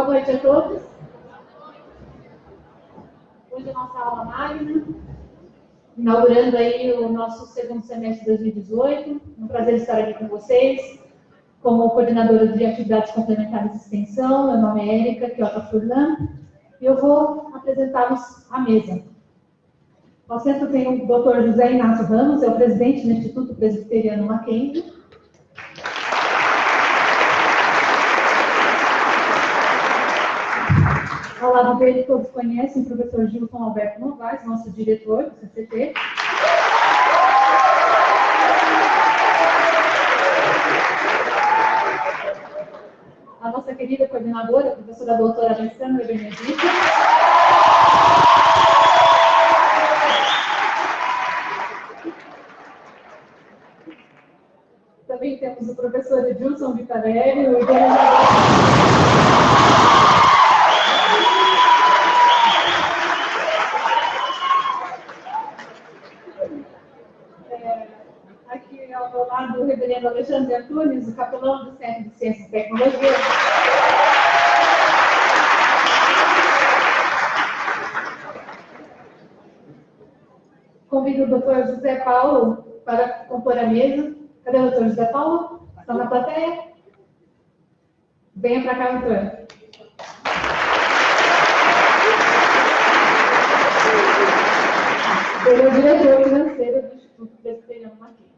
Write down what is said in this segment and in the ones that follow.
Boa noite a todos. Hoje é a nossa aula magna, inaugurando aí o nosso segundo semestre de 2018. É um prazer estar aqui com vocês, como coordenadora de atividades complementares de extensão. Meu nome é Érica Chiota Furlan e eu vou apresentá-los à mesa. Ao centro tem o Dr. José Inácio Ramos, é o presidente do Instituto Presbiteriano Mackenzie. Ao lado dele, todos conhecem o professor Gilson Alberto Novaes, nosso diretor do CCT. A nossa querida coordenadora, a professora doutora Alessandra Benedito. Também temos o professor Edilson Vitarelli, o organizador. Aqui ao meu lado, o reverendo Alexandre Antunes, o capelão do Centro de Ciências e Tecnologia. Convido o doutor José Paulo para compor a mesa. Cadê o doutor José Paulo? Está na plateia? Venha para cá, doutor. Ele é o diretor financeiro do Instituto Presbiteriano Mackenzie.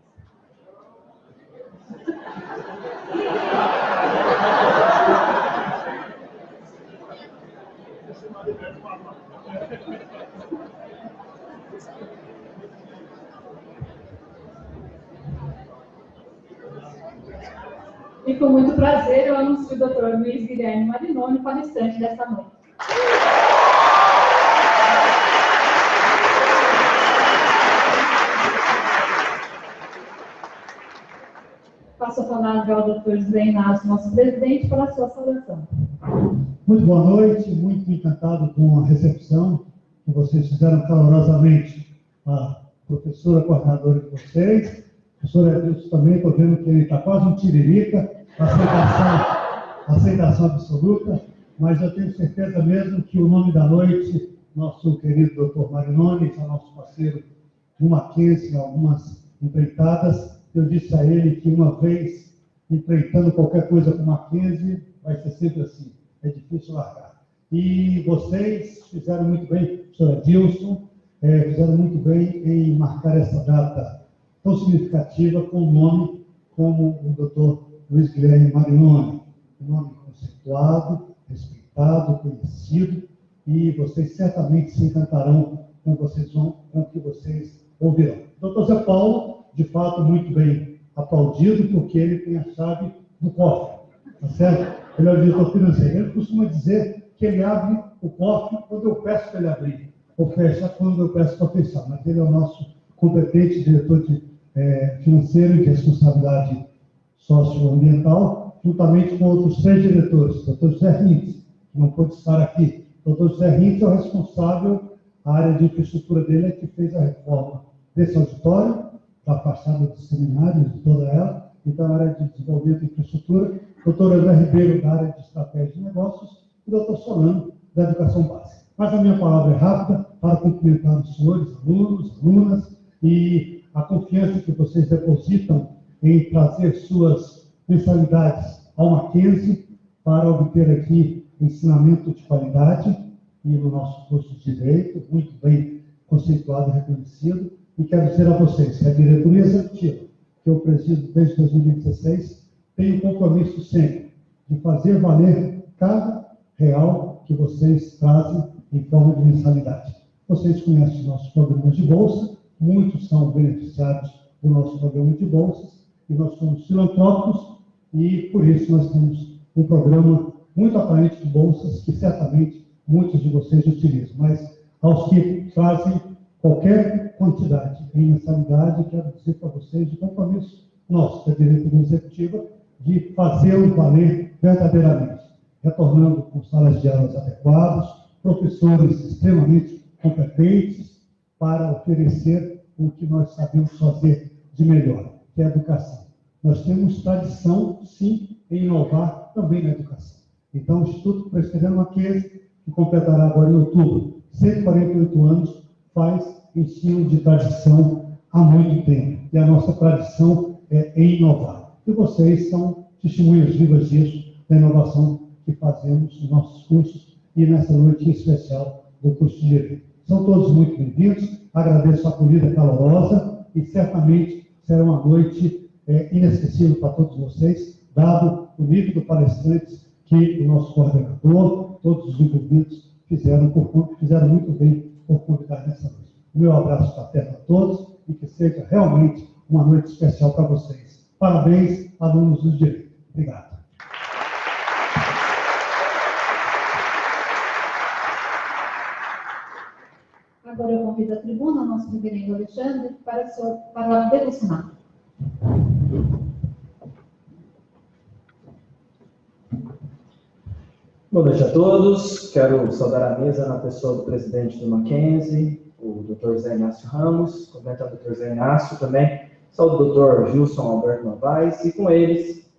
E com muito prazer eu anuncio o Dr. Luiz Guilherme Marinoni, palestrante desta noite. Passo a palavra ao Dr. José Inácio, nosso presidente, para a sua saudação. Muito boa noite, muito encantado com a recepção que vocês fizeram calorosamente. A professora coordenadora de vocês, o professor Edilson também, estou vendo que ele está quase um tiririca, aceitação absoluta, mas eu tenho certeza mesmo que o nome da noite, nosso querido Dr. Marinoni, que é nosso parceiro no Mackenzie, algumas empreitadas, eu disse a ele que uma vez empreitando qualquer coisa com Mackenzie, vai ser sempre assim, é difícil largar. E vocês fizeram muito bem, professor Edilson, fizeram muito bem em marcar essa data tão significativa com um nome como o Dr. Luiz Guilherme Marinoni, um nome conceituado, respeitado, conhecido, e vocês certamente se encantarão com o que vocês ouvirão. Dr. Zé Paulo, de fato, muito bem aplaudido, porque ele tem a chave do cofre, tá certo? Ele é o diretor financeiro. Ele costuma dizer que ele abre o cofre quando eu peço para ele abrir, ou fecha quando eu peço para fechar, mas ele é o nosso competente diretor financeiro de responsabilidade socioambiental, juntamente com outros 3 diretores, Dr. José Rintz, que não pôde estar aqui. Dr. José Rintz é o responsável, a área de infraestrutura dele é que fez a reforma desse auditório, da fachada do seminário, de toda ela, então a área de desenvolvimento e infraestrutura, Dr. André Ribeiro, da área de estratégia de negócios, e Dr. Solano, da educação básica. Mas a minha palavra é rápida para cumprimentar os senhores, alunos, alunas, e a confiança que vocês depositam em trazer suas mensalidades ao Mackenzie para obter aqui ensinamento de qualidade e no nosso curso de Direito, muito bem conceituado e reconhecido, e quero dizer a vocês que a diretoria executiva, que eu presido desde 2016, tem o compromisso sempre de fazer valer cada real que vocês trazem em forma de mensalidade. Vocês conhecem os nossos programas de bolsa, muitos são beneficiados do nosso programa de bolsas, e nós somos filantrópicos, e por isso nós temos um programa muito aparente de bolsas, que certamente muitos de vocês utilizam, mas aos que trazem qualquer quantidade em mensalidade, quero dizer para vocês de compromisso nosso, da diretoria executiva, de fazê-lo valer verdadeiramente, retornando com salas de aulas adequadas, professores extremamente competentes para oferecer o que nós sabemos fazer de melhor, que é a educação. Nós temos tradição, sim, em inovar também na educação. Então, o Instituto Presbiteriano Mackenzie, que completará agora em outubro 148 anos, faz ensino de tradição há muito tempo. E a nossa tradição é inovar. E vocês são testemunhas vivas disso, da inovação que fazemos nos nossos cursos e nessa noite em especial do curso de Direito. São todos muito bem-vindos, agradeço a acolhida calorosa e certamente será uma noite inesquecível para todos vocês, dado o nível de palestrantes que o nosso coordenador, todos os envolvidos fizeram muito bem por convidar nessa noite. O meu abraço fraterno a todos e que seja realmente uma noite especial para vocês. Parabéns, alunos do Direito. Obrigado. Agora eu convido a tribuna, o nosso reverendo Alexandre, para a devocional. Boa noite a todos. Quero saudar a mesa na pessoa do presidente do Mackenzie, o Dr. Zé Inácio Ramos, cumprimentando o Dr. Zé Inácio também. Saúdo o Dr. Gilson Alberto Novaes e com eles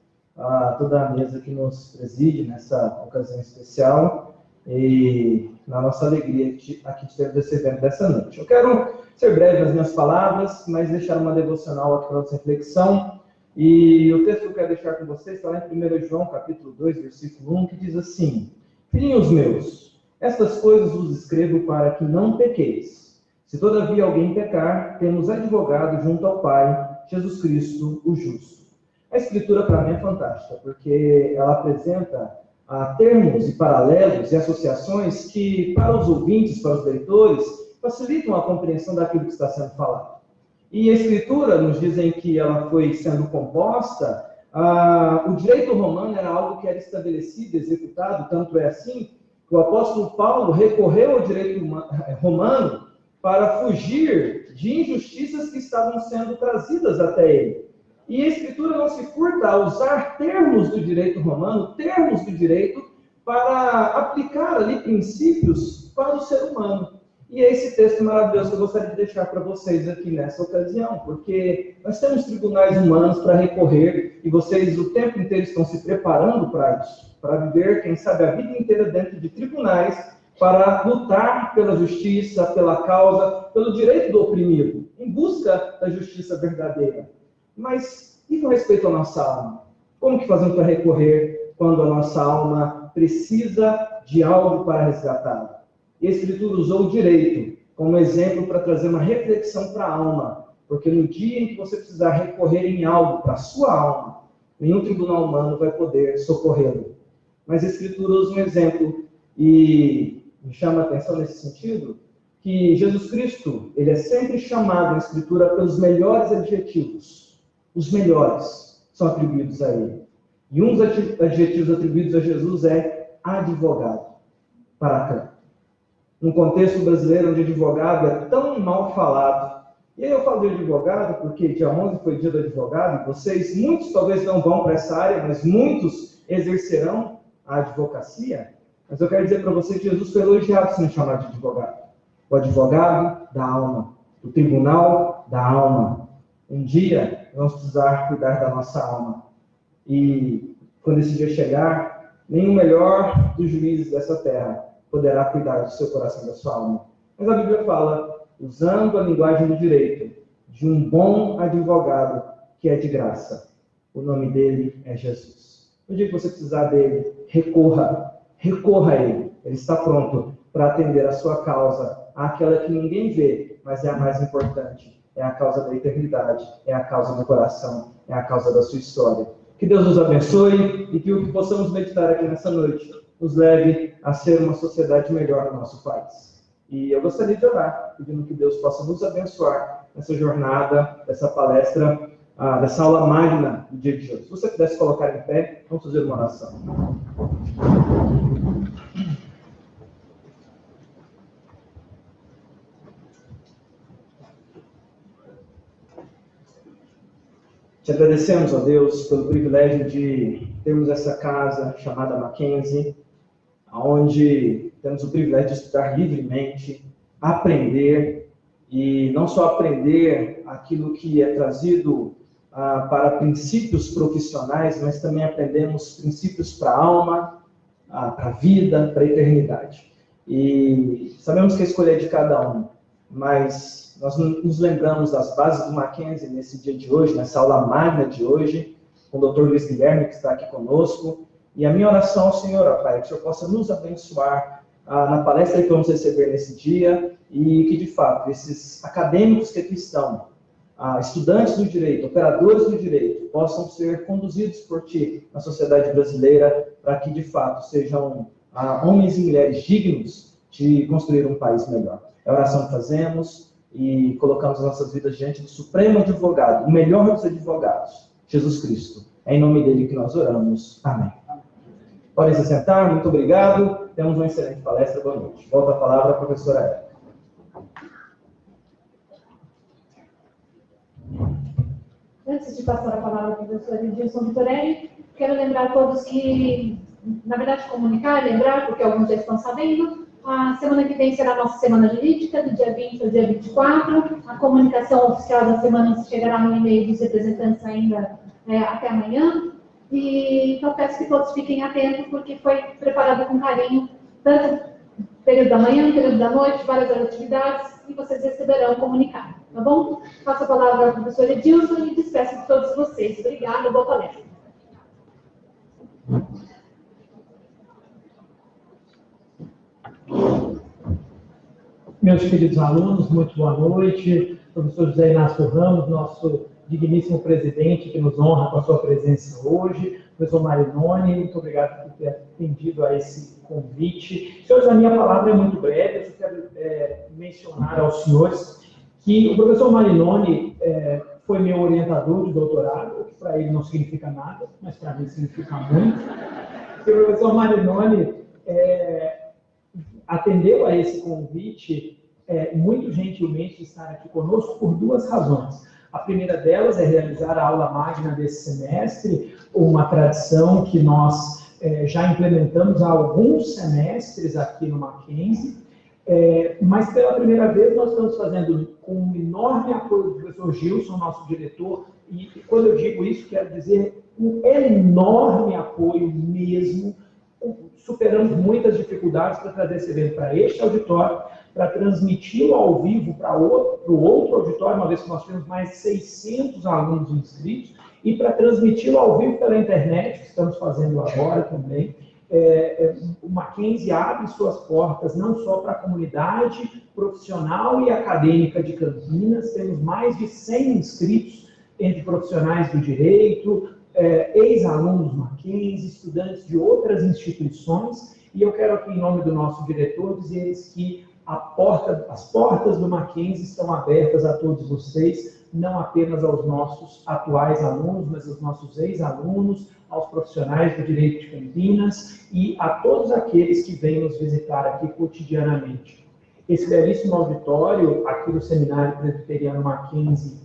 toda a mesa que nos preside nessa ocasião especial e na nossa alegria aqui de ter esse evento dessa noite. Eu quero ser breve nas minhas palavras, mas deixar uma devocional aqui para nossa reflexão. E o texto que eu quero deixar com vocês está lá em 1 João, capítulo 2, versículo 1, que diz assim: Filhinhos meus, estas coisas vos escrevo para que não pequeis. Se todavia alguém pecar, temos advogado junto ao Pai, Jesus Cristo, o justo. A Escritura, para mim, é fantástica, porque ela apresenta termos e paralelos e associações que, para os ouvintes, para os leitores, facilitam a compreensão daquilo que está sendo falado. E a Escritura nos dizem que ela foi sendo composta, o direito romano era algo que era estabelecido, executado, tanto é assim que o apóstolo Paulo recorreu ao direito romano para fugir de injustiças que estavam sendo trazidas até ele. E a Escritura não se furta a usar termos do direito romano, termos do direito, para aplicar ali princípios para o ser humano. E é esse texto maravilhoso que eu gostaria de deixar para vocês aqui nessa ocasião, porque nós temos tribunais humanos para recorrer e vocês o tempo inteiro estão se preparando para isso, para viver, quem sabe, a vida inteira dentro de tribunais, para lutar pela justiça, pela causa, pelo direito do oprimido, em busca da justiça verdadeira. Mas e com respeito à nossa alma? Como que fazemos para recorrer quando a nossa alma precisa de algo para resgatar? E a Escritura usou o direito como exemplo para trazer uma reflexão para a alma, porque no dia em que você precisar recorrer em algo para a sua alma, nenhum tribunal humano vai poder socorrê-lo. Mas a Escritura usa um exemplo e me chama a atenção nesse sentido, que Jesus Cristo, ele é sempre chamado na Escritura pelos melhores adjetivos. Os melhores são atribuídos a ele. E um dos adjetivos atribuídos a Jesus é advogado, paracã. Num contexto brasileiro onde advogado é tão mal falado. E aí eu falo de advogado porque dia 11 foi dia do advogado, e vocês, muitos talvez não vão para essa área, mas muitos exercerão a advocacia. Mas eu quero dizer para vocês que Jesus foi elogiado sendo chamado de advogado. O advogado da alma, o tribunal da alma. Um dia vamos precisar cuidar da nossa alma. E quando esse dia chegar, nem o melhor dos juízes dessa terra poderá cuidar do seu coração, da sua alma. Mas a Bíblia fala, usando a linguagem do direito, de um bom advogado que é de graça. O nome dele é Jesus. No dia que você precisar dele, recorra a ele. Ele está pronto para atender a sua causa, aquela que ninguém vê, mas é a mais importante. É a causa da eternidade, é a causa do coração, é a causa da sua história. Que Deus nos abençoe e que o que possamos meditar aqui nessa noite nos leve a ser uma sociedade melhor no nosso país. E eu gostaria de orar, pedindo que Deus possa nos abençoar nessa jornada, dessa palestra, dessa aula magna do dia de hoje. Se você pudesse colocar em pé, vamos fazer uma oração. Te agradecemos, ó Deus, pelo privilégio de termos essa casa chamada Mackenzie, onde temos o privilégio de estudar livremente, aprender, e não só aprender aquilo que é trazido para princípios profissionais, mas também aprendemos princípios para a alma, para a vida, para a eternidade. E sabemos que a escolha é de cada um, mas nós nos lembramos das bases do Mackenzie nesse dia de hoje, nessa aula magna de hoje, com o Dr. Luiz Guilherme, que está aqui conosco. E a minha oração ao Senhor, ó Pai, que o Senhor possa nos abençoar na palestra que vamos receber nesse dia, e que, de fato, esses acadêmicos que aqui estão, estudantes do direito, operadores do direito, possam ser conduzidos por Ti na sociedade brasileira, para que, de fato, sejam homens e mulheres dignos de construir um país melhor. É a oração que fazemos e colocamos as nossas vidas diante do Supremo Advogado, o melhor dos advogados, Jesus Cristo. É em nome dele que nós oramos. Amém. Podem se sentar, muito obrigado. Temos uma excelente palestra, boa noite. Volta a palavra à professora Érica. Antes de passar a palavra ao professor Edilson Vitorelli, quero lembrar a todos que, na verdade, comunicar, lembrar, porque alguns já estão sabendo, a semana que vem será a nossa semana jurídica, do dia 20 ao dia 24. A comunicação oficial da semana chegará no e-mail dos representantes ainda até amanhã. E então peço que todos fiquem atentos, porque foi preparado com carinho, tanto período da manhã, período da noite, várias atividades, e vocês receberão o comunicado, tá bom? Passo a palavra ao professor Edilson e despeço de todos vocês. Obrigada, boa palestra. Meus queridos alunos, muito boa noite. Professor José Inácio Ramos, nosso digníssimo presidente, que nos honra com a sua presença hoje. Professor Marinoni, muito obrigado por ter atendido a esse convite. Senhores, a minha palavra é muito breve. Eu só quero mencionar aos senhores que o professor Marinoni foi meu orientador de doutorado, o que para ele não significa nada, mas para mim significa muito. E o professor Marinoni atendeu a esse convite muito gentilmente de estar aqui conosco por duas razões. A primeira delas é realizar a aula magna desse semestre, uma tradição que nós já implementamos há alguns semestres aqui no Mackenzie, mas pela primeira vez nós estamos fazendo com um enorme apoio do professor Gilson, nosso diretor, e quando eu digo isso, quero dizer um enorme apoio mesmo. Superamos muitas dificuldades para trazer esse evento para este auditório, para transmiti-lo ao vivo para o outro auditório, uma vez que nós temos mais de 600 alunos inscritos, e para transmiti-lo ao vivo pela internet, que estamos fazendo agora também. O Mackenzie abre suas portas não só para a comunidade profissional e acadêmica de Campinas, temos mais de 100 inscritos entre profissionais do direito, ex-alunos Mackenzie, estudantes de outras instituições, e eu quero aqui, em nome do nosso diretor, dizer-lhes que as portas do Mackenzie estão abertas a todos vocês, não apenas aos nossos atuais alunos, mas aos nossos ex-alunos, aos profissionais do direito de Campinas e a todos aqueles que vêm nos visitar aqui cotidianamente. Esse belíssimo auditório aqui do Seminário Presbiteriano Mackenzie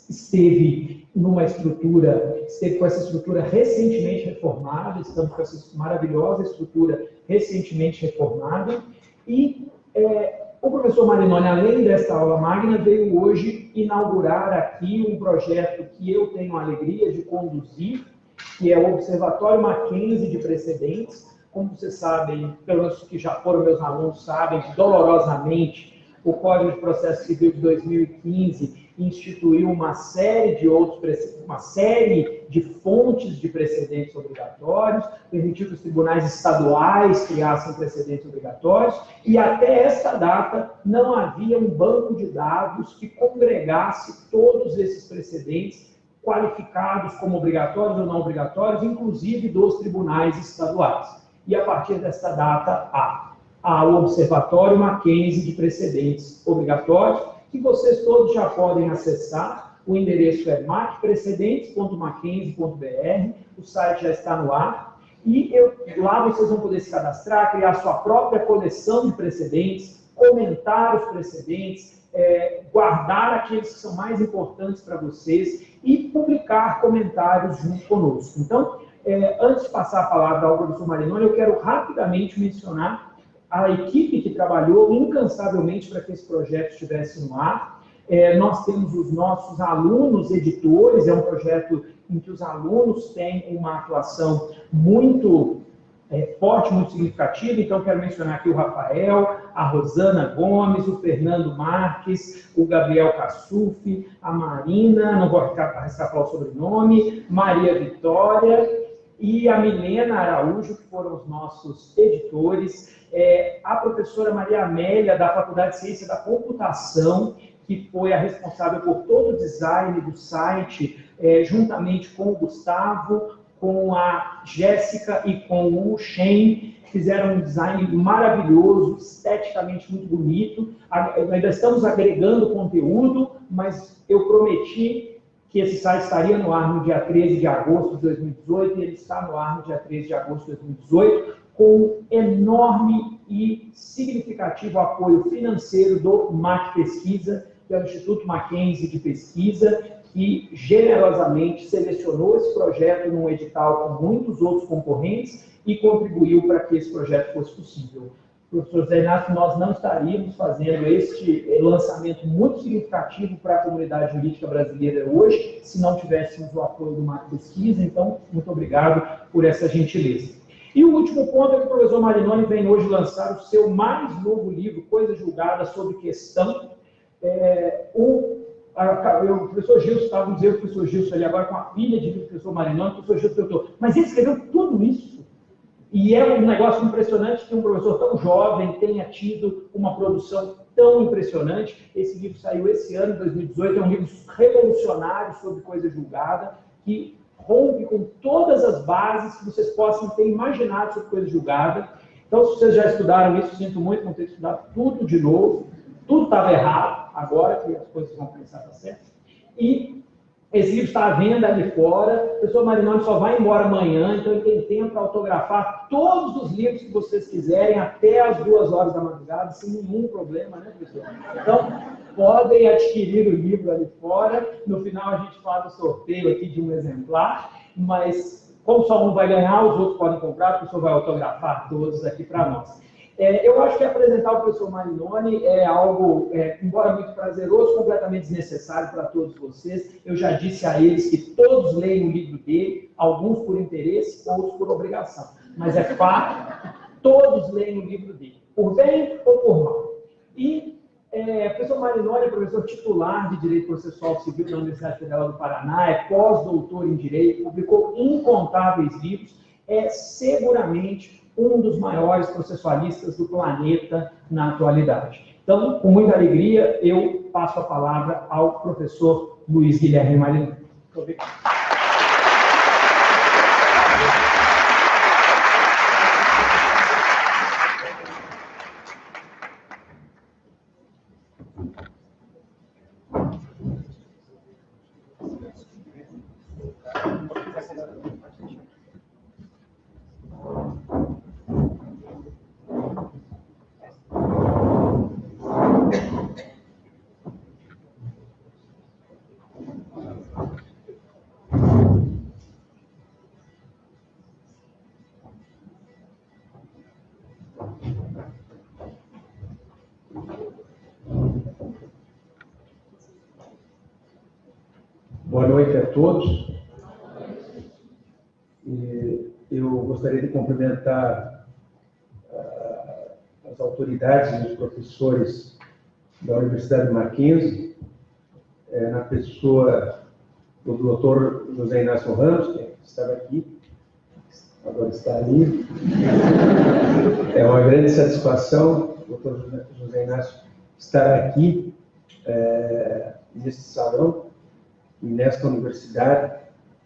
esteve com essa estrutura recentemente reformada, estamos com essa maravilhosa estrutura recentemente reformada, e o professor Marinoni, além desta aula magna, veio hoje inaugurar aqui um projeto que eu tenho a alegria de conduzir, que é o Observatório Mackenzie de Precedentes. Como vocês sabem, pelo menos que já foram meus alunos sabem, dolorosamente, o Código de Processo Civil de 2015 instituiu uma série de fontes de precedentes obrigatórios, permitiu que os tribunais estaduais criassem precedentes obrigatórios, e até esta data não havia um banco de dados que congregasse todos esses precedentes qualificados como obrigatórios ou não obrigatórios, inclusive dos tribunais estaduais. E a partir desta data há o Observatório Mackenzie de Precedentes Obrigatórios, que vocês todos já podem acessar. O endereço é macprecedentes.mackenzie.br, o site já está no ar, e lá vocês vão poder se cadastrar, criar sua própria coleção de precedentes, comentar os precedentes, guardar aqueles que são mais importantes para vocês e publicar comentários junto conosco. Então, antes de passar a palavra ao professor Marinoni, eu quero rapidamente mencionar a equipe que trabalhou incansavelmente para que esse projeto estivesse no ar. Nós temos os nossos alunos editores, é um projeto em que os alunos têm uma atuação muito forte, muito significativa. Então, quero mencionar aqui o Rafael, a Rosana Gomes, o Fernando Marques, o Gabriel Cassuf, a Marina, não vou arriscar falar o sobrenome, Maria Vitória e a Milena Araújo, que foram os nossos editores, a professora Maria Amélia, da Faculdade de Ciência da Computação, que foi a responsável por todo o design do site, juntamente com o Gustavo, com a Jéssica e com o Shen, fizeram um design maravilhoso, esteticamente muito bonito. Ainda estamos agregando conteúdo, mas eu prometi que esse site estaria no ar no dia 13 de agosto de 2018, e ele está no ar no dia 13 de agosto de 2018, com enorme e significativo apoio financeiro do MAC Pesquisa, que é o Instituto Mackenzie de Pesquisa, que generosamente selecionou esse projeto num edital com muitos outros concorrentes e contribuiu para que esse projeto fosse possível. Professor José Inácio, nós não estaríamos fazendo este lançamento muito significativo para a comunidade jurídica brasileira hoje, se não tivéssemos o apoio do MAC Pesquisa. Então, muito obrigado por essa gentileza. E o último ponto é que o professor Marinoni vem hoje lançar o seu mais novo livro, Coisa Julgada sobre Questão. O professor Gilson, estava dizendo o professor Gilson ali agora com a filha de professor Marinoni, o professor Gilson perguntou, mas ele escreveu tudo isso? E é um negócio impressionante que um professor tão jovem tenha tido uma produção tão impressionante. Esse livro saiu esse ano, 2018, é um livro revolucionário sobre coisa julgada, que rompe com todas as bases que vocês possam ter imaginado sobre coisa julgada. Então, se vocês já estudaram isso, sinto muito, vão ter que estudar tudo de novo. Tudo estava errado, agora que as coisas vão começar a dar certo. E esse livro está à venda ali fora. O professor Marinoni só vai embora amanhã, então ele tem tempo para autografar todos os livros que vocês quiserem, até as 2 horas da madrugada, sem nenhum problema, né, professor? Então, podem adquirir o livro ali fora. No final, a gente faz o sorteio aqui de um exemplar, mas como só um vai ganhar, os outros podem comprar, o professor vai autografar todos aqui para nós. Eu acho que apresentar o professor Marinoni é algo, embora muito prazeroso, completamente desnecessário para todos vocês. Eu já disse a eles que todos leem o livro dele, alguns por interesse, outros por obrigação. Mas é fato, todos leem o livro dele, por bem ou por mal. E o professor Marinoni é professor titular de Direito Processual Civil na Universidade Federal do Paraná, é pós-doutor em Direito, publicou incontáveis livros, é seguramente um dos maiores processualistas do planeta na atualidade. Então, com muita alegria, eu passo a palavra ao professor Luiz Guilherme Marinoni. Muito obrigado. Boa noite a todos. Eu gostaria de cumprimentar as autoridades e os professores da Universidade Mackenzie, na pessoa do Dr. José Inácio Ramos, que estava aqui, agora está ali. É uma grande satisfação, Dr. José Inácio, estar aqui, neste salão, e nesta universidade,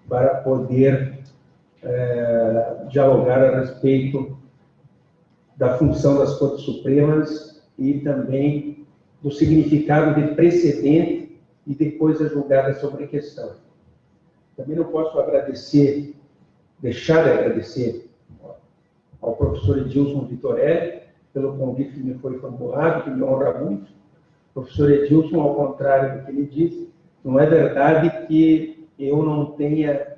para poder dialogar a respeito da função das Cortes Supremas e também do significado de precedente e de coisa julgada sobre a questão. Também não posso deixar de agradecer ao professor Edilson Vitorelli pelo convite que me foi formulado, que me honra muito. O professor Edilson, ao contrário do que ele disse, não é verdade que eu não tenha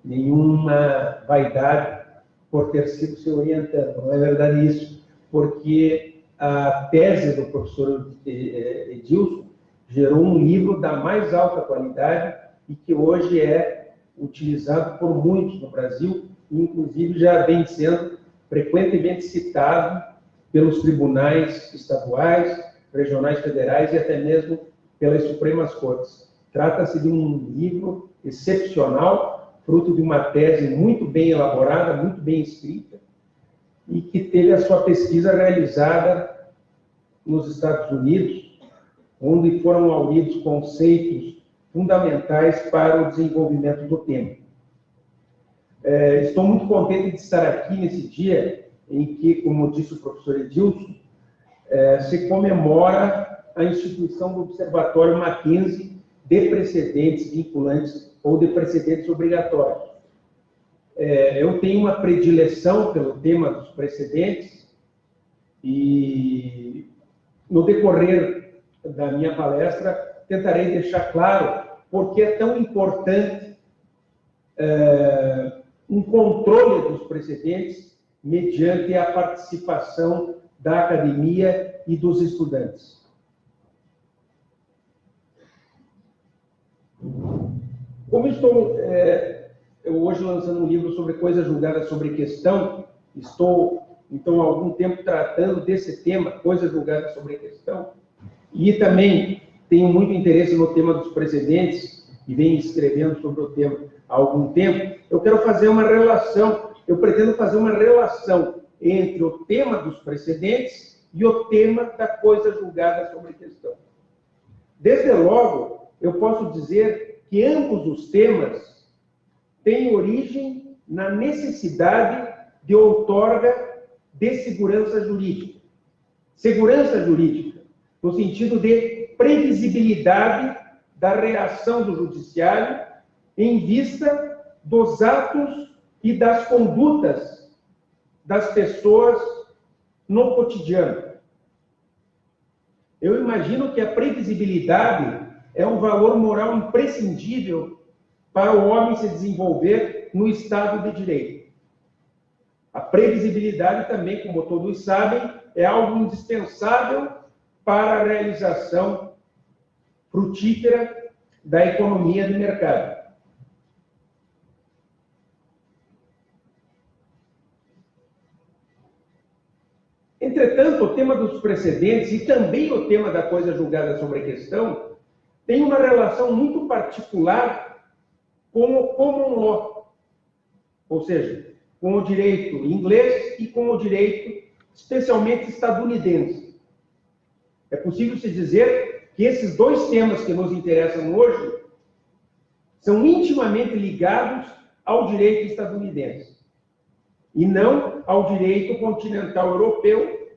nenhuma vaidade por ter sido seu orientador. Não é verdade isso, porque a tese do professor Edilson gerou um livro da mais alta qualidade e que hoje é utilizado por muitos no Brasil, e inclusive já vem sendo frequentemente citado pelos tribunais estaduais, regionais, federais e até mesmo pelas Supremas Cortes. Trata-se de um livro excepcional, fruto de uma tese muito bem elaborada, muito bem escrita, e que teve a sua pesquisa realizada nos Estados Unidos, onde foram aulidos conceitos fundamentais para o desenvolvimento do tema. Estou muito contente de estar aqui nesse dia em que, como disse o professor Edilson, se comemora a instituição do Observatório Mackenzie de precedentes vinculantes ou de precedentes obrigatórios. Eu tenho uma predileção pelo tema dos precedentes e, no decorrer da minha palestra, tentarei deixar claro por que é tão importante um controle dos precedentes mediante a participação da academia e dos estudantes. Como estou hoje lançando um livro sobre coisas julgadas sobre questão, estou, então, há algum tempo tratando desse tema, coisas julgadas sobre questão, e também tenho muito interesse no tema dos precedentes, e venho escrevendo sobre o tema há algum tempo. Eu quero fazer uma relação, eu pretendo fazer uma relação entre o tema dos precedentes e o tema da coisa julgada sobre questão. Desde logo, eu posso dizer que ambos os temas têm origem na necessidade de outorga de segurança jurídica. Segurança jurídica, no sentido de previsibilidade da reação do judiciário em vista dos atos e das condutas das pessoas no cotidiano. Eu imagino que a previsibilidade é um valor moral imprescindível para o homem se desenvolver no Estado de Direito. A previsibilidade também, como todos sabem, é algo indispensável para a realização frutífera da economia de mercado. Entretanto, o tema dos precedentes e também o tema da coisa julgada sobre a questão tem uma relação muito particular com o common law, ou seja, com o direito inglês e com o direito especialmente estadunidense. É possível se dizer que esses dois temas que nos interessam hoje são intimamente ligados ao direito estadunidense e não ao direito continental europeu,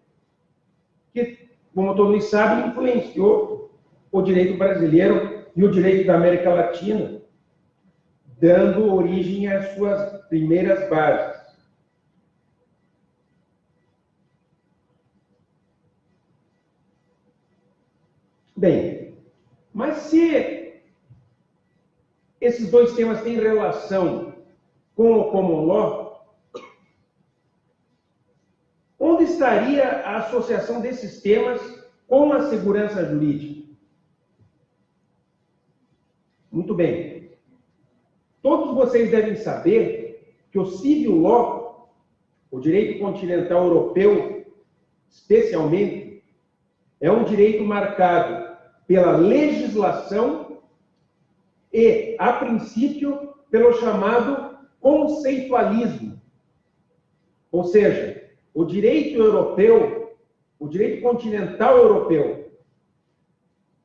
que, como todos sabem, influenciou o direito brasileiro e o direito da América Latina, dando origem às suas primeiras bases. Bem, mas se esses dois temas têm relação com o common law, onde estaria a associação desses temas com a segurança jurídica? Muito bem. Todos vocês devem saber que o civil law, o direito continental europeu, especialmente, é um direito marcado pela legislação e, a princípio, pelo chamado conceitualismo. Ou seja, o direito europeu, o direito continental europeu,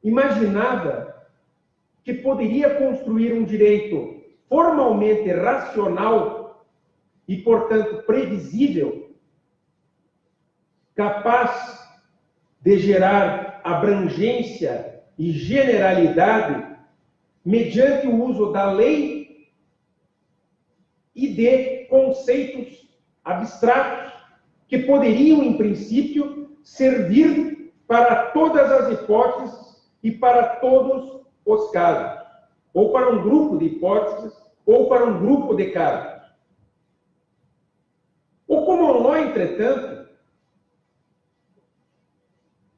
imaginava que poderia construir um direito formalmente racional e, portanto, previsível, capaz de gerar abrangência e generalidade mediante o uso da lei e de conceitos abstratos que poderiam, em princípio, servir para todas as hipóteses e para todos os casos, ou para um grupo de hipóteses, ou para um grupo de casos. O common law, entretanto,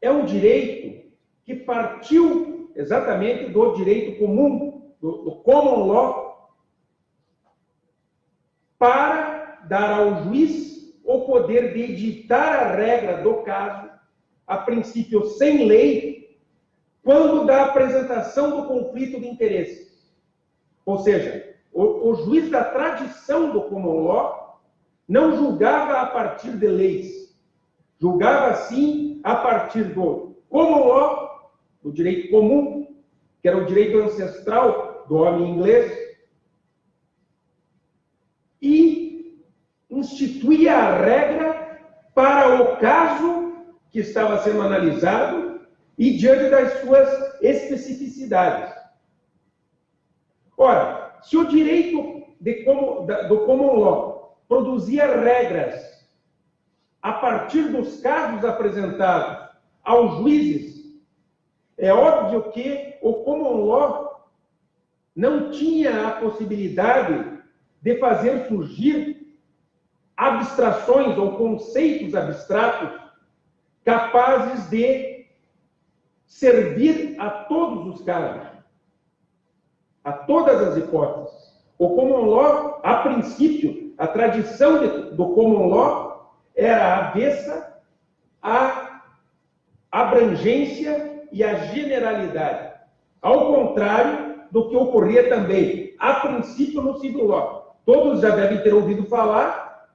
é um direito que partiu exatamente do direito comum, do common law, para dar ao juiz o poder de editar a regra do caso, a princípio sem lei, quando da apresentação do conflito de interesses. Ou seja, o juiz da tradição do common law não julgava a partir de leis, julgava sim a partir do common law, do direito comum, que era o direito ancestral do homem inglês, e instituía a regra para o caso que estava sendo analisado e diante das suas especificidades. Ora, se o direito do common law produzia regras a partir dos casos apresentados aos juízes, é óbvio que o common law não tinha a possibilidade de fazer surgir abstrações ou conceitos abstratos capazes de servir a todos os casos, a todas as hipóteses. O common law, a princípio, a tradição do common law era avessa à abrangência e à generalidade, ao contrário do que ocorria também, a princípio, no civil law. Todos já devem ter ouvido falar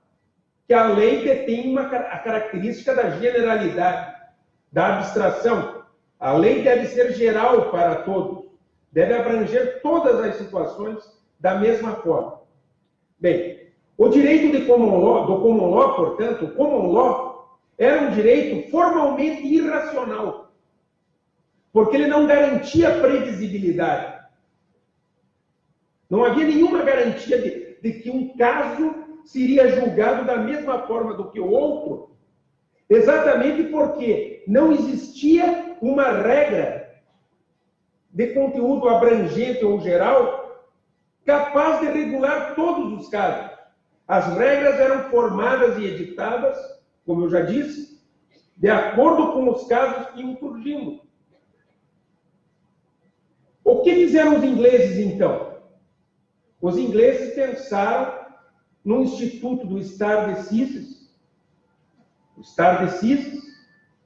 que a lei detém a característica da generalidade, da abstração. A lei deve ser geral para todos, deve abranger todas as situações da mesma forma. Bem, o direito do common law, portanto, o common law era um direito formalmente irracional, porque ele não garantia previsibilidade. Não havia nenhuma garantia de que um caso seria julgado da mesma forma do que o outro, exatamente porque não existia uma regra de conteúdo abrangente ou geral capaz de regular todos os casos. As regras eram formadas e editadas, como eu já disse, de acordo com os casos que iam surgindo. O que fizeram os ingleses, então? Os ingleses pensaram no Instituto do Stare Decisis,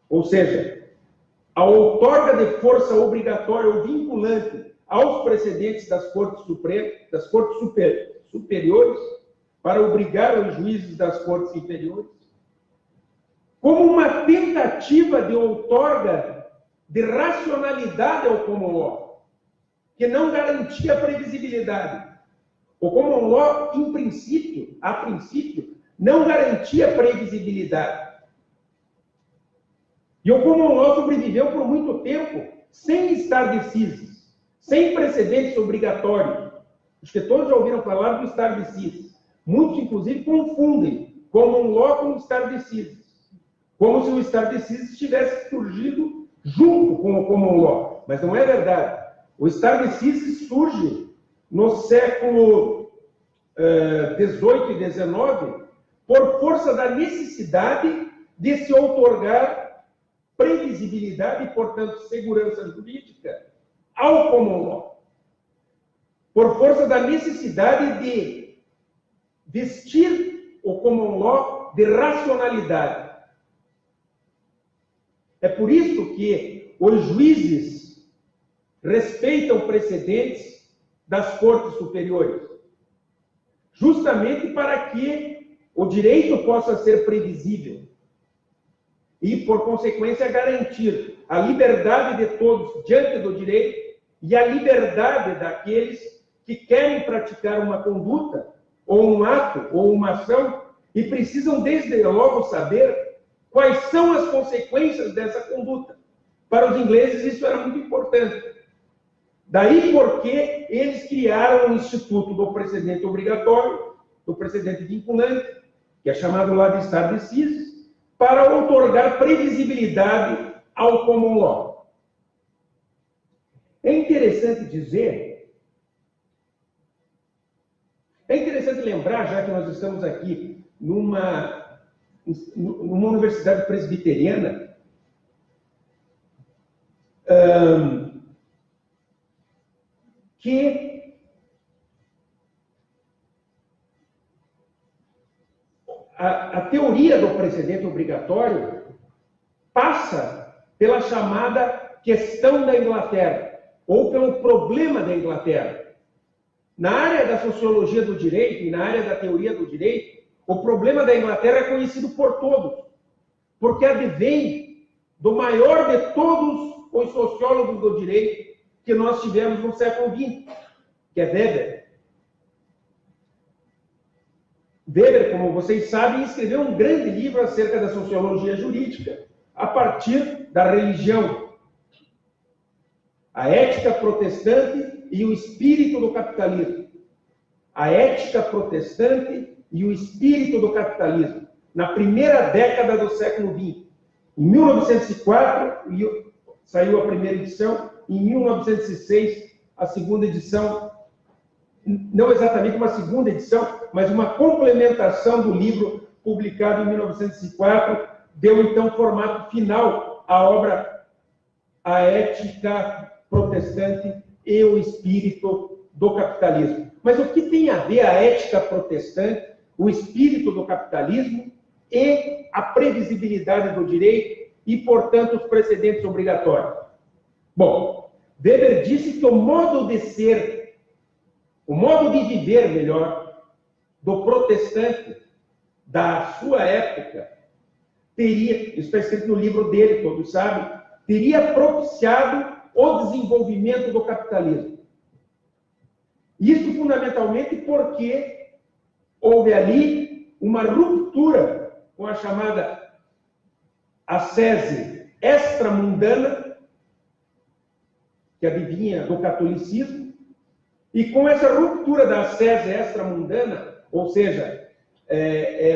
ou seja, a outorga de força obrigatória ou vinculante aos precedentes das Cortes Supremas, das Cortes Superiores, para obrigar os juízes das Cortes Inferiores, como uma tentativa de outorga de racionalidade ao common law, que não garantia previsibilidade. O common law, a princípio, não garantia previsibilidade. E o common law sobreviveu por muito tempo sem stare decisis, sem precedentes obrigatórios. Acho que todos já ouviram falar do stare decisis. Muitos, inclusive, confundem common law com stare decisis, como se o stare decisis tivesse surgido junto com o common law. Mas não é verdade. O stare decisis surge no século XVIII e XIX por força da necessidade de se outorgar previsibilidade e, portanto, segurança jurídica ao common law. Por força da necessidade de vestir o common law de racionalidade. É por isso que os juízes respeitam precedentes das cortes superiores, justamente para que o direito possa ser previsível e, por consequência, garantir a liberdade de todos diante do direito e a liberdade daqueles que querem praticar uma conduta, ou um ato, ou uma ação, e precisam, desde logo, saber quais são as consequências dessa conduta. Para os ingleses, isso era muito importante. Daí porque eles criaram o Instituto do Precedente Obrigatório, do Precedente Vinculante, que é chamado lá de stare decisis, para outorgar previsibilidade ao common law. É interessante lembrar, já que nós estamos aqui numa universidade presbiteriana, que a teoria do precedente obrigatório passa pela chamada questão da Inglaterra, ou pelo problema da Inglaterra. Na área da sociologia do direito e na área da teoria do direito, o problema da Inglaterra é conhecido por todos, porque advém do maior de todos os sociólogos do direito que nós tivemos no século XX, que é Weber. Weber, como vocês sabem, escreveu um grande livro acerca da sociologia jurídica a partir da religião, a ética protestante e o espírito do capitalismo. A ética protestante e o espírito do capitalismo, na primeira década do século XX. Em 1904, saiu a primeira edição, em 1906, a segunda edição, não exatamente uma segunda edição, mas uma complementação do livro publicado em 1904, deu então formato final à obra A Ética Protestante e o Espírito do Capitalismo. Mas o que tem a ver a ética protestante, o espírito do capitalismo e a previsibilidade do direito e, portanto, os precedentes obrigatórios? Bom, Weber disse que o modo de ser, o modo de viver, melhor, do protestante da sua época teria, isso está escrito no livro dele, todos sabem, teria propiciado o desenvolvimento do capitalismo. Isso fundamentalmente porque houve ali uma ruptura com a chamada ascese extramundana, que adivinha do catolicismo, e com essa ruptura da ascese extramundana, ou seja,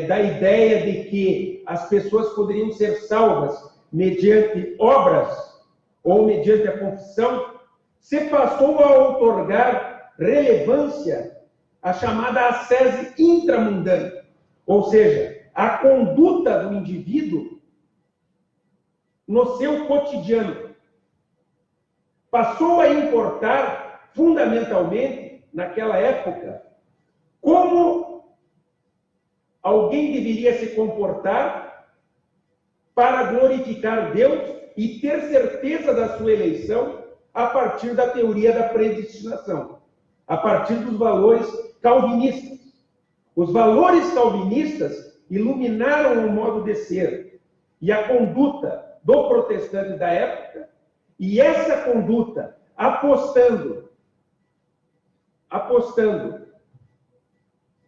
da ideia de que as pessoas poderiam ser salvas mediante obras ou mediante a confissão, se passou a outorgar relevância à chamada ascese intramundana, ou seja, a conduta do indivíduo no seu cotidiano. Passou a importar, fundamentalmente, naquela época, como alguém deveria se comportar para glorificar Deus e ter certeza da sua eleição a partir da teoria da predestinação, a partir dos valores calvinistas. Os valores calvinistas iluminaram o modo de ser e a conduta do protestante da época, e essa conduta, apostando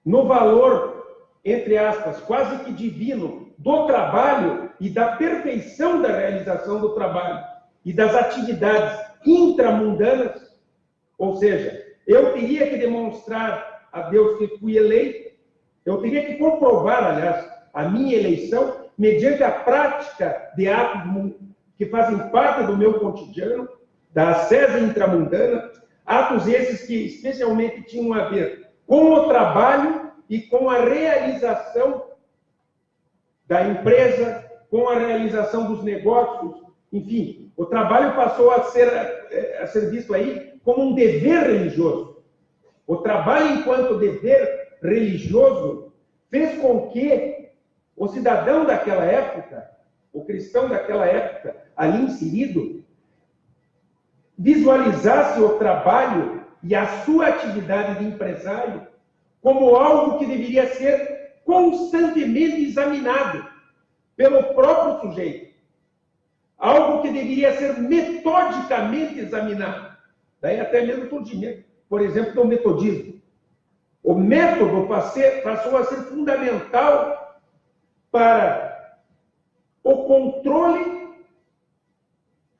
no valor, entre aspas, quase que divino, do trabalho e da perfeição da realização do trabalho e das atividades intramundanas, ou seja, eu teria que demonstrar a Deus que fui eleito, eu teria que comprovar, aliás, a minha eleição mediante a prática de atos que fazem parte do meu cotidiano, da ascese intramundana, atos esses que especialmente tinham a ver com o trabalho e com a realização da empresa, com a realização dos negócios, enfim, o trabalho passou a ser visto aí como um dever religioso. O trabalho, enquanto dever religioso, fez com que o cidadão daquela época, o cristão daquela época, ali inserido, visualizasse o trabalho e a sua atividade de empresário como algo que deveria ser constantemente examinado pelo próprio sujeito. Algo que deveria ser metodicamente examinado. Daí até mesmo surgimento, por exemplo, do metodismo. O método passou a ser fundamental para o controle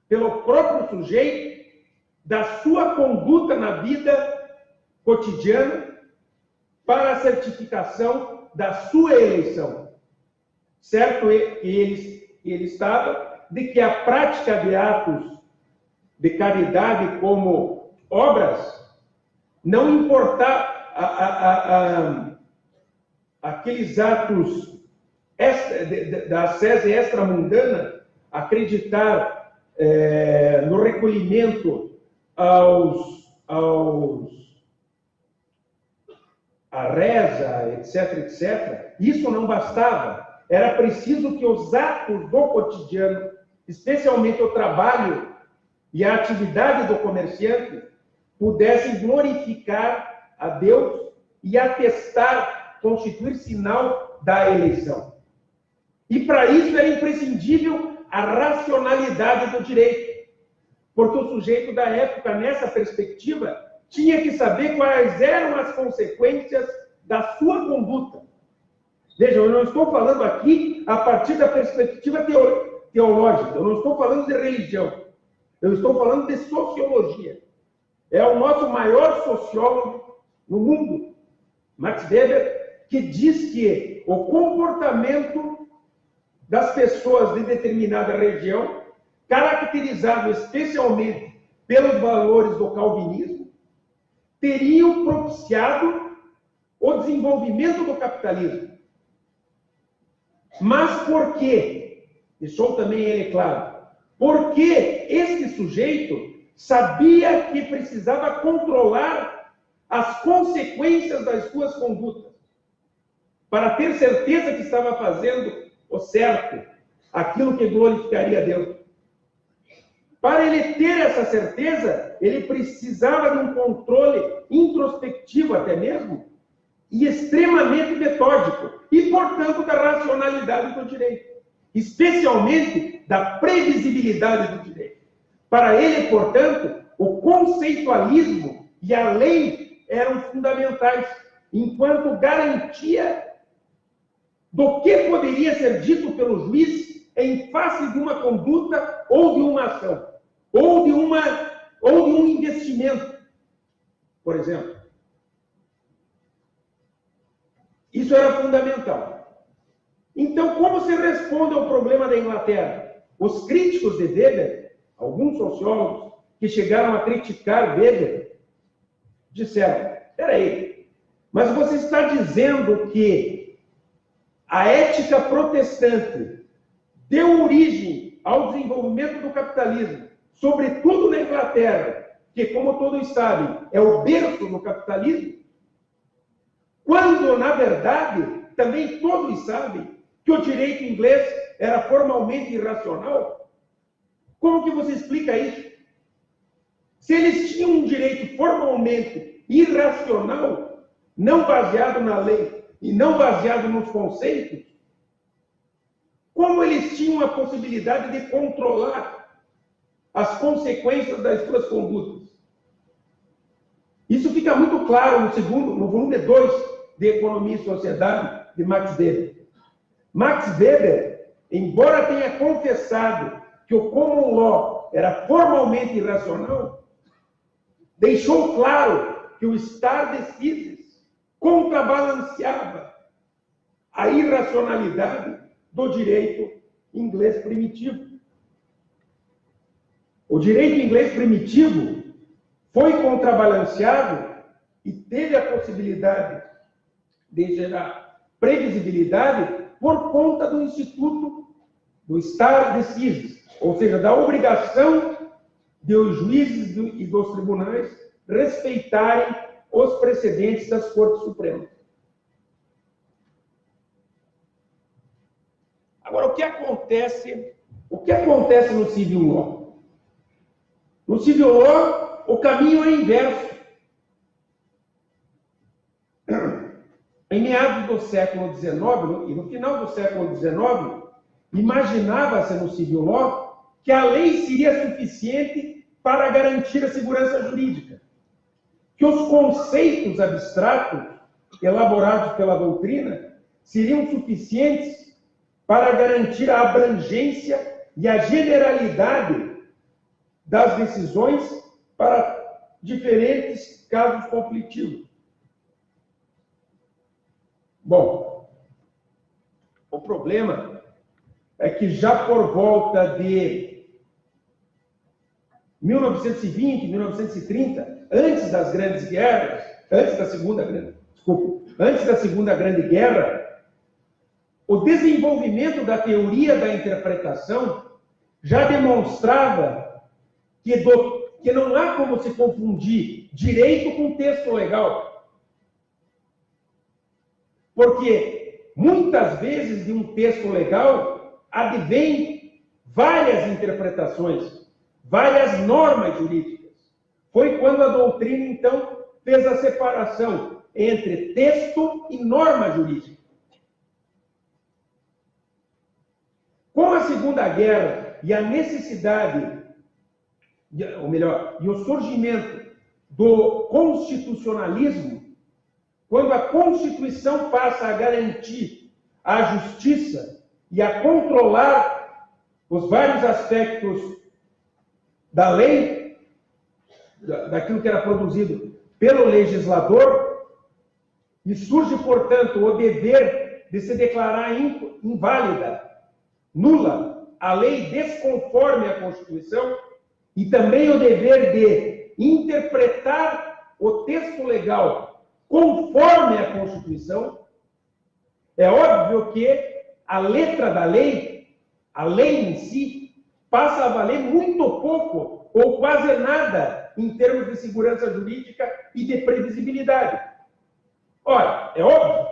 pelo próprio sujeito da sua conduta na vida cotidiana para a certificação da sua eleição. Certo que ele estava de que a prática de atos de caridade como obras não importa aqueles atos da ascese extramundana, acreditar no recolhimento a reza, etc., etc., isso não bastava. Era preciso que os atos do cotidiano, especialmente o trabalho e a atividade do comerciante, pudessem glorificar a Deus e atestar, constituir sinal da eleição. E para isso era imprescindível a racionalidade do direito, porque o sujeito da época, nessa perspectiva, tinha que saber quais eram as consequências da sua conduta. Vejam, eu não estou falando aqui a partir da perspectiva teológica, eu não estou falando de religião, eu estou falando de sociologia. É o nosso maior sociólogo no mundo, Max Weber, que diz que o comportamento das pessoas de determinada região, caracterizado especialmente pelos valores do calvinismo, teriam propiciado o desenvolvimento do capitalismo. Mas por quê? Deixou também ele claro. Porque este sujeito sabia que precisava controlar as consequências das suas condutas, para ter certeza que estava fazendo o certo, aquilo que glorificaria a Deus. Para ele ter essa certeza, ele precisava de um controle introspectivo até mesmo, e extremamente metódico, e, portanto, da racionalidade do direito, especialmente da previsibilidade do direito. Para ele, portanto, o conceitualismo e a lei eram fundamentais, enquanto garantia do que poderia ser dito pelo juiz em face de uma conduta ou de uma ação, ou de um investimento, por exemplo. Isso era fundamental. Então, como se responde ao problema da Inglaterra? Os críticos de Weber, alguns sociólogos que chegaram a criticar Weber, disseram: peraí, mas você está dizendo que a ética protestante deu origem ao desenvolvimento do capitalismo, sobretudo na Inglaterra, que, como todos sabem, é o berço do capitalismo, quando, na verdade, também todos sabem que o direito inglês era formalmente irracional? Como que você explica isso? Se eles tinham um direito formalmente irracional, não baseado na lei e não baseado nos conceitos, como eles tinham a possibilidade de controlar as consequências das suas condutas? Isso fica muito claro no volume 2 de Economia e Sociedade, de Max Weber. Max Weber, embora tenha confessado que o common law era formalmente irracional, deixou claro que o stare decisis contrabalanceava a irracionalidade do direito inglês primitivo. O direito inglês primitivo foi contrabalanceado e teve a possibilidade de gerar previsibilidade por conta do instituto do stare decisis, ou seja, da obrigação de os juízes e dos tribunais respeitarem os precedentes das Cortes Supremas. Agora, o que acontece no civil law? No civil law, o caminho é inverso. Em meados do século XIX, e no final do século XIX, imaginava-se no civil law que a lei seria suficiente para garantir a segurança jurídica, que os conceitos abstratos elaborados pela doutrina seriam suficientes para garantir a abrangência e a generalidade das decisões para diferentes casos conflitivos. Bom, o problema é que já por volta de 1920, 1930, antes das grandes guerras, antes da Segunda Grande Guerra, o desenvolvimento da teoria da interpretação já demonstrava que do que não há como se confundir direito com texto legal. Porque muitas vezes de um texto legal advém várias interpretações, várias normas jurídicas. Foi quando a doutrina, então, fez a separação entre texto e norma jurídica. Com a Segunda Guerra e a necessidade, ou melhor, e o surgimento do constitucionalismo, quando a Constituição passa a garantir a justiça e a controlar os vários aspectos da lei, daquilo que era produzido pelo legislador, e surge, portanto, o dever de se declarar inválida, nula, a lei desconforme a Constituição, e também o dever de interpretar o texto legal conforme a Constituição. É óbvio que a letra da lei, a lei em si, passa a valer muito pouco ou quase nada em termos de segurança jurídica e de previsibilidade. Ora, é óbvio,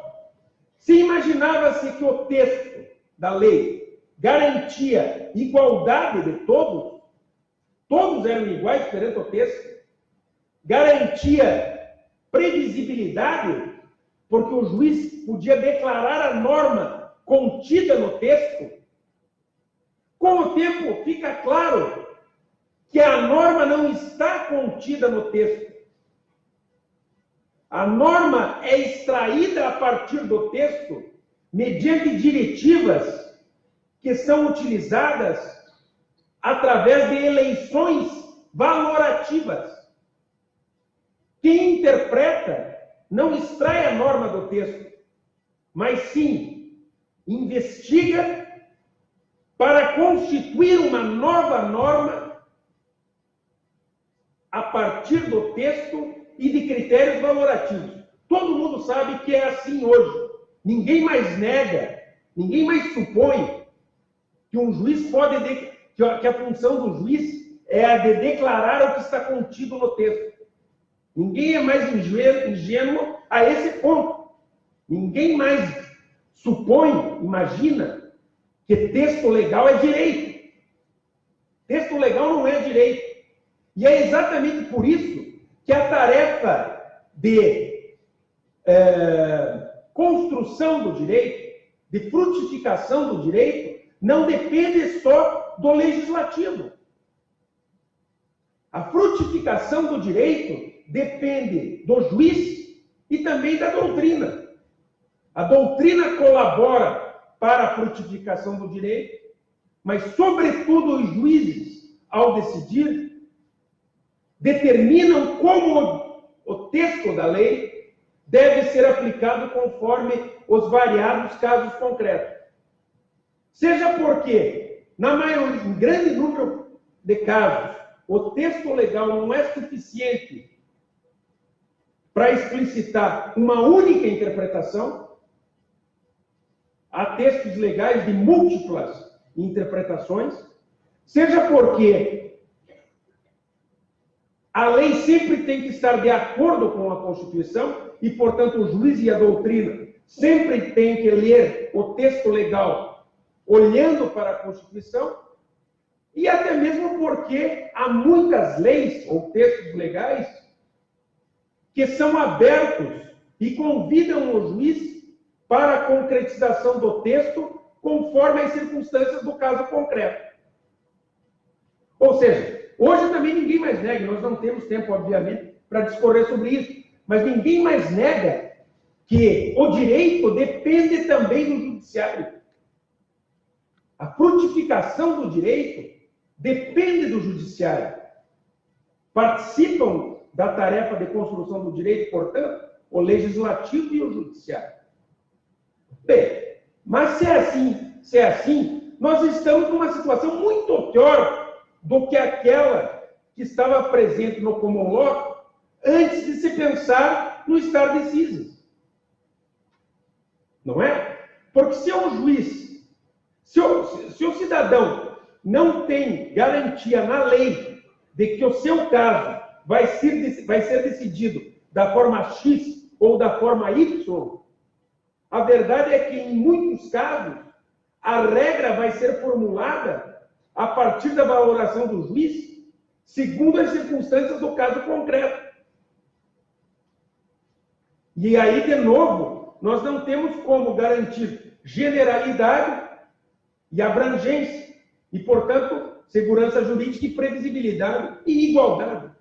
se imaginava-se que o texto da lei garantia igualdade de todos, todos eram iguais perante o texto, garantia previsibilidade, porque o juiz podia declarar a norma contida no texto. Com o tempo, fica claro que a norma não está contida no texto. A norma é extraída a partir do texto mediante diretivas que são utilizadas através de eleições valorativas. Quem interpreta não extrai a norma do texto, mas sim investiga para constituir uma nova norma a partir do texto e de critérios valorativos. Todo mundo sabe que é assim hoje. Ninguém mais nega, ninguém mais supõe que um juiz pode, que a função do juiz é a de declarar o que está contido no texto. Ninguém é mais ingênuo a esse ponto. Ninguém mais supõe, imagina, que texto legal é direito. Texto legal não é direito. E é exatamente por isso que a tarefa de construção do direito, de frutificação do direito, não depende só do legislativo. A frutificação do direito depende do juiz e também da doutrina. A doutrina colabora para a frutificação do direito, mas, sobretudo, os juízes, ao decidir, determinam como o texto da lei deve ser aplicado conforme os variados casos concretos. Seja porque, em grande número de casos, o texto legal não é suficiente para explicitar uma única interpretação. Há textos legais de múltiplas interpretações, seja porque a lei sempre tem que estar de acordo com a Constituição e, portanto, o juiz e a doutrina sempre têm que ler o texto legal olhando para a Constituição, e até mesmo porque há muitas leis ou textos legais que são abertos e convidam o juiz para a concretização do texto conforme as circunstâncias do caso concreto. Ou seja, hoje também ninguém mais nega, nós não temos tempo, obviamente, para discorrer sobre isso, mas ninguém mais nega que o direito depende também do judiciário. A frutificação do direito depende do judiciário. Participam da tarefa de construção do direito, portanto, o legislativo e o judiciário. Bem, mas se é assim, nós estamos numa situação muito pior do que aquela que estava presente no common law antes de se pensar no stare decisis. Não é? Porque se o juiz, se o cidadão não tem garantia na lei de que o seu caso vai ser decidido da forma X ou da forma Y, a verdade é que, em muitos casos, a regra vai ser formulada a partir da valoração do juiz, segundo as circunstâncias do caso concreto. E aí, de novo, nós não temos como garantir generalidade e abrangência, e, portanto, segurança jurídica e previsibilidade e igualdade.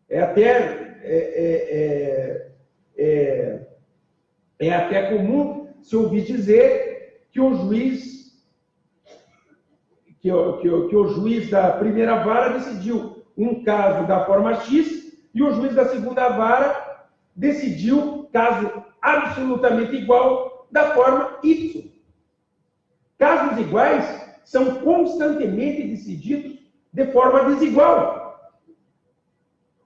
É até comum se ouvir dizer que o juiz da primeira vara decidiu um caso da forma X e o juiz da segunda vara decidiu caso absolutamente igual da forma Y. Casos iguais são constantemente decididos de forma desigual.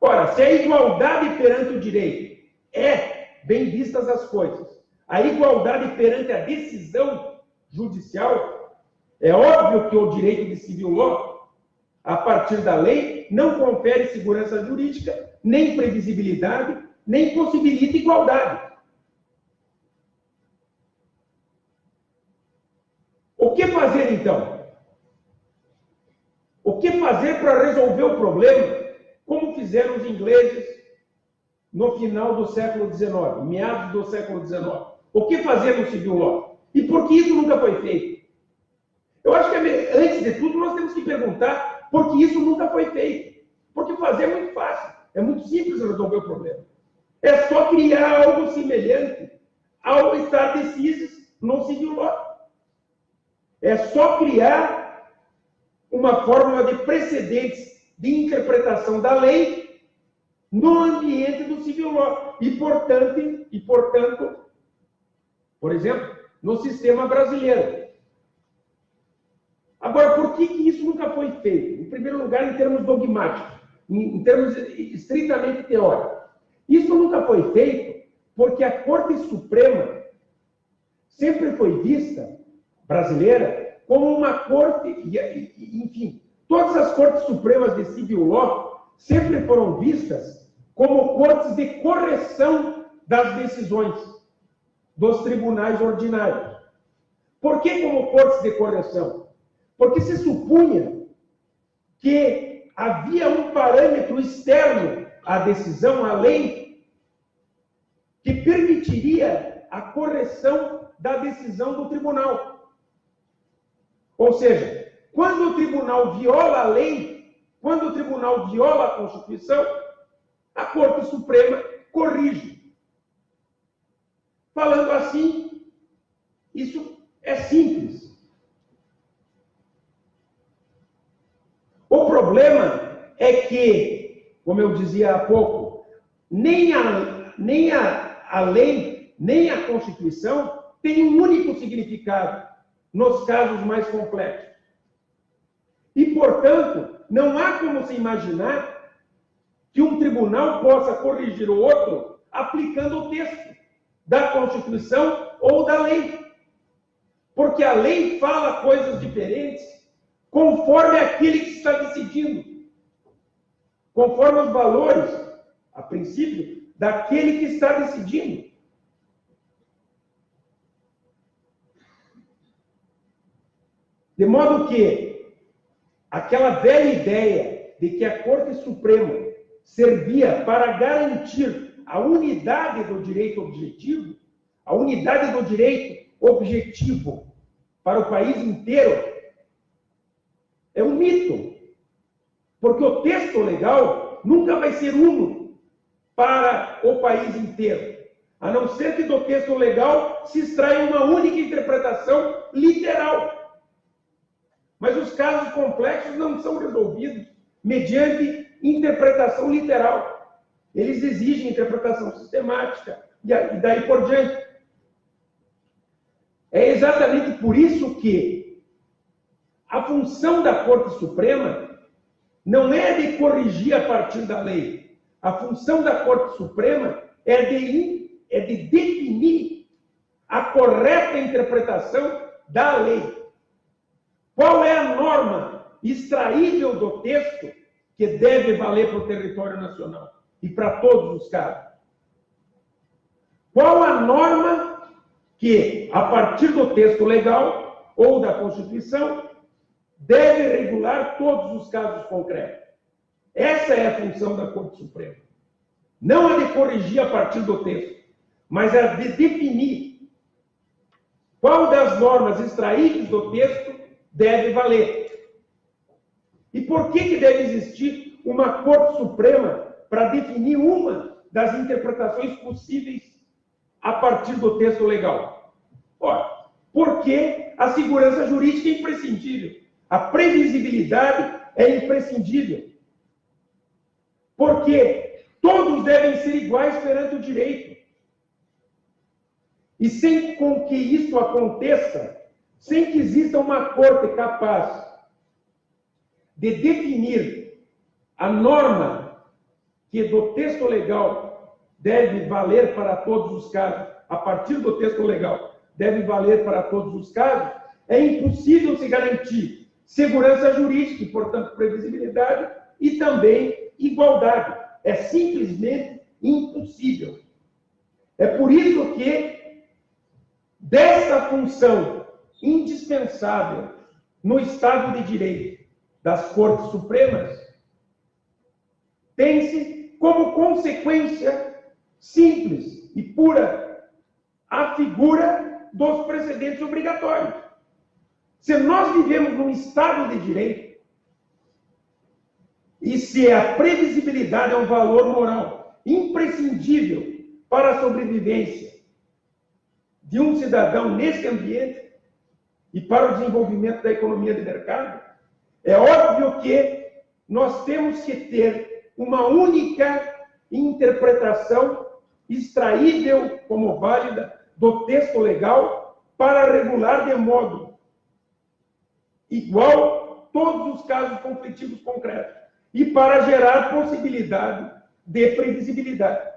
Ora, se a igualdade perante o direito é bem vistas as coisas, a igualdade perante a decisão judicial, é óbvio que o direito de civil law, a partir da lei, não confere segurança jurídica, nem previsibilidade, nem possibilita igualdade. O que fazer, então? O que fazer para resolver o problema, como fizeram os ingleses no final do século XIX, meados do século XIX? O que fazer no civil law? E por que isso nunca foi feito? Eu acho que, antes de tudo, nós temos que perguntar por que isso nunca foi feito. Porque fazer é muito fácil, é muito simples resolver o problema. É só criar algo semelhante ao stare decisis no civil law. É só criar uma fórmula de precedentes de interpretação da lei no ambiente do civil law. E, portanto, por exemplo, no sistema brasileiro. Agora, por que isso nunca foi feito? Em primeiro lugar, em termos dogmáticos, em termos estritamente teóricos. Isso nunca foi feito porque a Corte Suprema sempre foi vista, brasileira, como uma corte, enfim, todas as Cortes Supremas de Civil Law sempre foram vistas como cortes de correção das decisões dos tribunais ordinários. Por que como cortes de correção? Porque se supunha que havia um parâmetro externo à decisão, à lei, que permitiria a correção da decisão do tribunal. Ou seja, quando o tribunal viola a lei, quando o tribunal viola a Constituição, a Corte Suprema corrige. Falando assim, isso é simples. O problema é que, como eu dizia há pouco, nem a lei, nem a Constituição tem um único significado nos casos mais complexos. E, portanto, não há como se imaginar que um tribunal possa corrigir o outro aplicando o texto da Constituição ou da lei. Porque a lei fala coisas diferentes conforme aquele que está decidindo, conforme os valores, a princípio, daquele que está decidindo. De modo que aquela velha ideia de que a Corte Suprema servia para garantir a unidade do direito objetivo, a unidade do direito objetivo para o país inteiro, é um mito. Porque o texto legal nunca vai ser uno para o país inteiro, a não ser que do texto legal se extraia uma única interpretação literal. Mas os casos complexos não são resolvidos mediante interpretação literal. Eles exigem interpretação sistemática e daí por diante. É exatamente por isso que a função da Corte Suprema não é de corrigir a partir da lei. A função da Corte Suprema é de definir a correta interpretação da lei. Qual é a norma extraível do texto que deve valer para o território nacional e para todos os casos? Qual a norma que, a partir do texto legal ou da Constituição, deve regular todos os casos concretos? Essa é a função da Corte Suprema. Não a de corrigir a partir do texto, mas a de definir qual das normas extraídas do texto deve valer. E por que deve existir uma Corte Suprema para definir uma das interpretações possíveis a partir do texto legal? Ora, porque a segurança jurídica é imprescindível, a previsibilidade é imprescindível, porque todos devem ser iguais perante o direito. E sem com que isso aconteça, sem que exista uma corte capaz de definir a norma que do texto legal deve valer para todos os casos, a partir do texto legal deve valer para todos os casos, é impossível se garantir segurança jurídica e, portanto, previsibilidade e também igualdade. É simplesmente impossível. É por isso que, dessa função indispensável no Estado de Direito das Cortes Supremas, tem-se como consequência simples e pura a figura dos precedentes obrigatórios. Se nós vivemos num Estado de Direito, e se a previsibilidade é um valor moral imprescindível para a sobrevivência de um cidadão nesse ambiente e para o desenvolvimento da economia de mercado, é óbvio que nós temos que ter uma única interpretação extraível como válida do texto legal para regular de modo igual todos os casos conflitivos concretos e para gerar possibilidade de previsibilidade.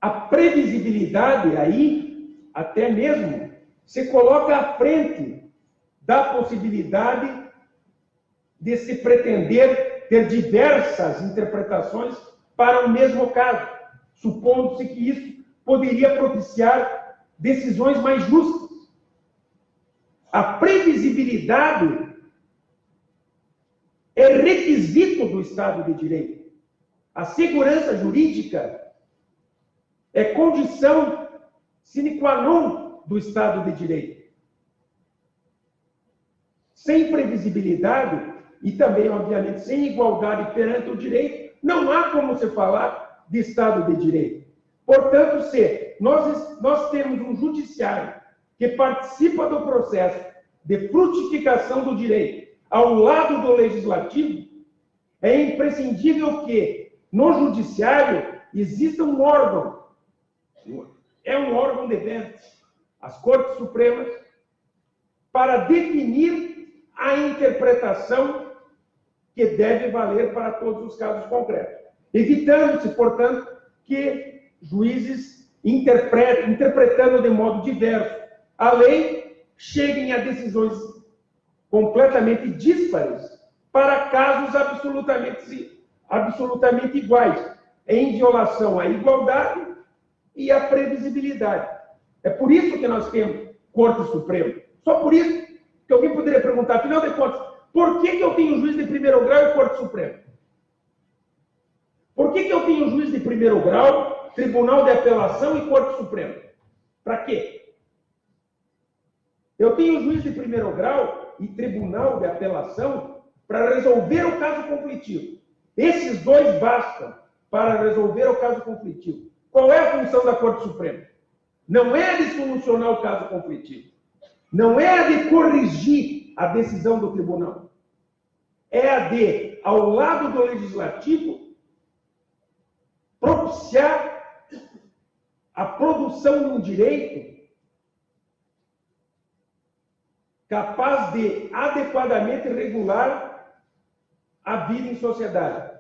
A previsibilidade aí, até mesmo, se coloca à frente da possibilidade de se pretender ter diversas interpretações para o mesmo caso, supondo-se que isso poderia propiciar decisões mais justas. A previsibilidade é requisito do Estado de Direito. A segurança jurídica é condição sine qua non do Estado de Direito. Sem previsibilidade e também, obviamente, sem igualdade perante o direito, não há como se falar de Estado de Direito. Portanto, se nós temos um judiciário que participa do processo de frutificação do direito ao lado do legislativo, é imprescindível que no judiciário exista um órgão, é um órgão de dentro, as Cortes Supremas, para definir a interpretação que deve valer para todos os casos concretos, evitando-se, portanto, que juízes interpretando de modo diverso a lei, cheguem a decisões completamente díspares para casos absolutamente iguais, em violação à igualdade e à previsibilidade. É por isso que nós temos Corte Suprema. Só por isso que alguém poderia perguntar, afinal de contas, por que eu tenho juiz de primeiro grau e Corte Suprema? Por que eu tenho juiz de primeiro grau, Tribunal de Apelação e Corte Suprema? Para quê? Eu tenho juiz de primeiro grau e Tribunal de Apelação para resolver o caso conflitivo. Esses dois bastam para resolver o caso conflitivo. Qual é a função da Corte Suprema? Não é a de solucionar o caso conflitivo. Não é a de corrigir a decisão do tribunal. É a de, ao lado do legislativo, propiciar a produção de um direito capaz de adequadamente regular a vida em sociedade.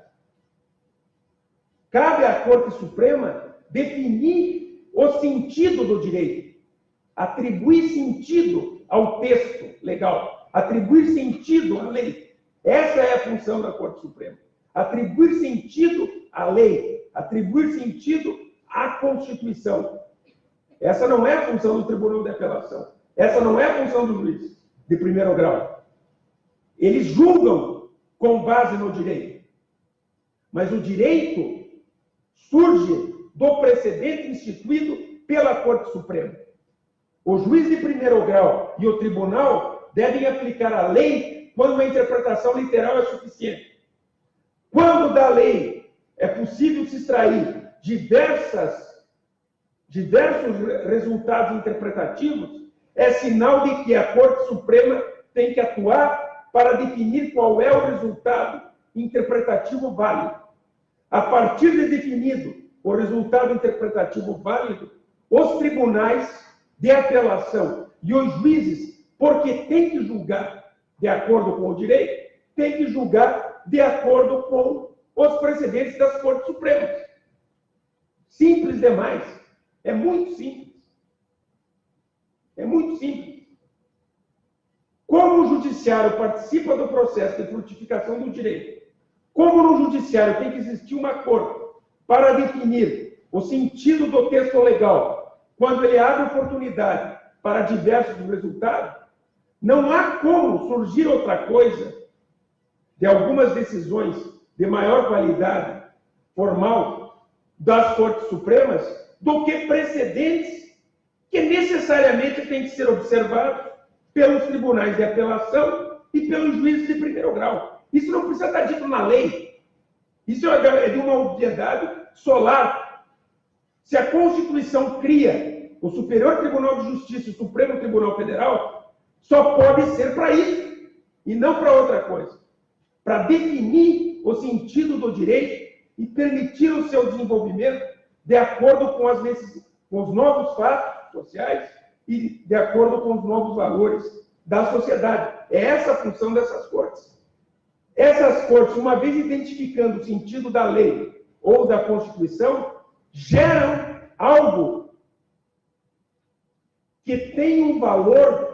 Cabe à Corte Suprema definir o sentido do direito, atribuir sentido ao texto legal, atribuir sentido à lei. Essa é a função da Corte Suprema. Atribuir sentido à lei, atribuir sentido à Constituição. Essa não é a função do Tribunal de Apelação. Essa não é a função do juiz de primeiro grau. Eles julgam com base no direito. Mas o direito surge do precedente instituído pela Corte Suprema. O juiz de primeiro grau e o tribunal devem aplicar a lei quando a interpretação literal é suficiente. Quando da lei é possível se extrair diversos resultados interpretativos, é sinal de que a Corte Suprema tem que atuar para definir qual é o resultado interpretativo válido. A partir de definido o resultado interpretativo válido, os tribunais de apelação e os juízes, porque têm que julgar de acordo com o direito, têm que julgar de acordo com os precedentes das Cortes Supremas. Simples demais. É muito simples. É muito simples. Como o judiciário participa do processo de frutificação do direito, como no judiciário tem que existir uma corte para definir o sentido do texto legal, quando ele abre oportunidade para diversos resultados, não há como surgir outra coisa de algumas decisões de maior qualidade formal das Cortes Supremas do que precedentes que necessariamente têm que ser observados pelos tribunais de apelação e pelos juízes de primeiro grau. Isso não precisa estar dito na lei. Isso é de uma obviedade solar. Se a Constituição cria o Superior Tribunal de Justiça e o Supremo Tribunal Federal, só pode ser para isso e não para outra coisa. Para definir o sentido do direito e permitir o seu desenvolvimento de acordo com os novos fatos sociais e de acordo com os novos valores da sociedade. É essa a função dessas cortes. Essas cortes, uma vez identificando o sentido da lei ou da Constituição, geram algo que tem um valor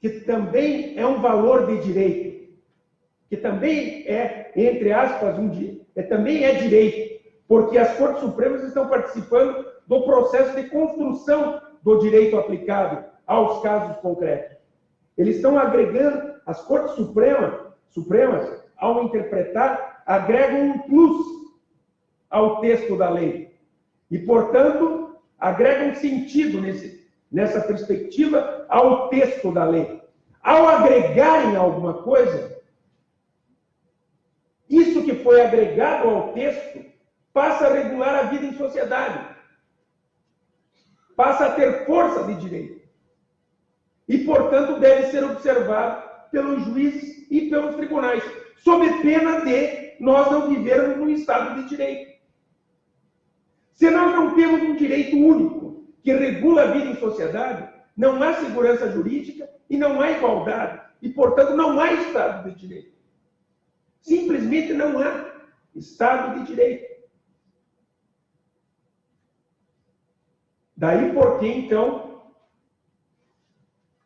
que também é um valor de direito, que também é, entre aspas, também é direito, porque as Cortes Supremas estão participando do processo de construção do direito aplicado aos casos concretos. Eles estão agregando, as Cortes Supremas, ao interpretar, agregam um plus ao texto da lei. E, portanto, agregam sentido nessa perspectiva ao texto da lei. Ao agregarem alguma coisa, isso que foi agregado ao texto passa a regular a vida em sociedade. Passa a ter força de direito. E, portanto, deve ser observado pelos juízes e pelos tribunais, sob pena de nós não vivermos num Estado de direito. Se nós não temos um direito único que regula a vida em sociedade, não há segurança jurídica e não há igualdade. E, portanto, não há Estado de direito. Simplesmente não há Estado de direito. Daí porque, então,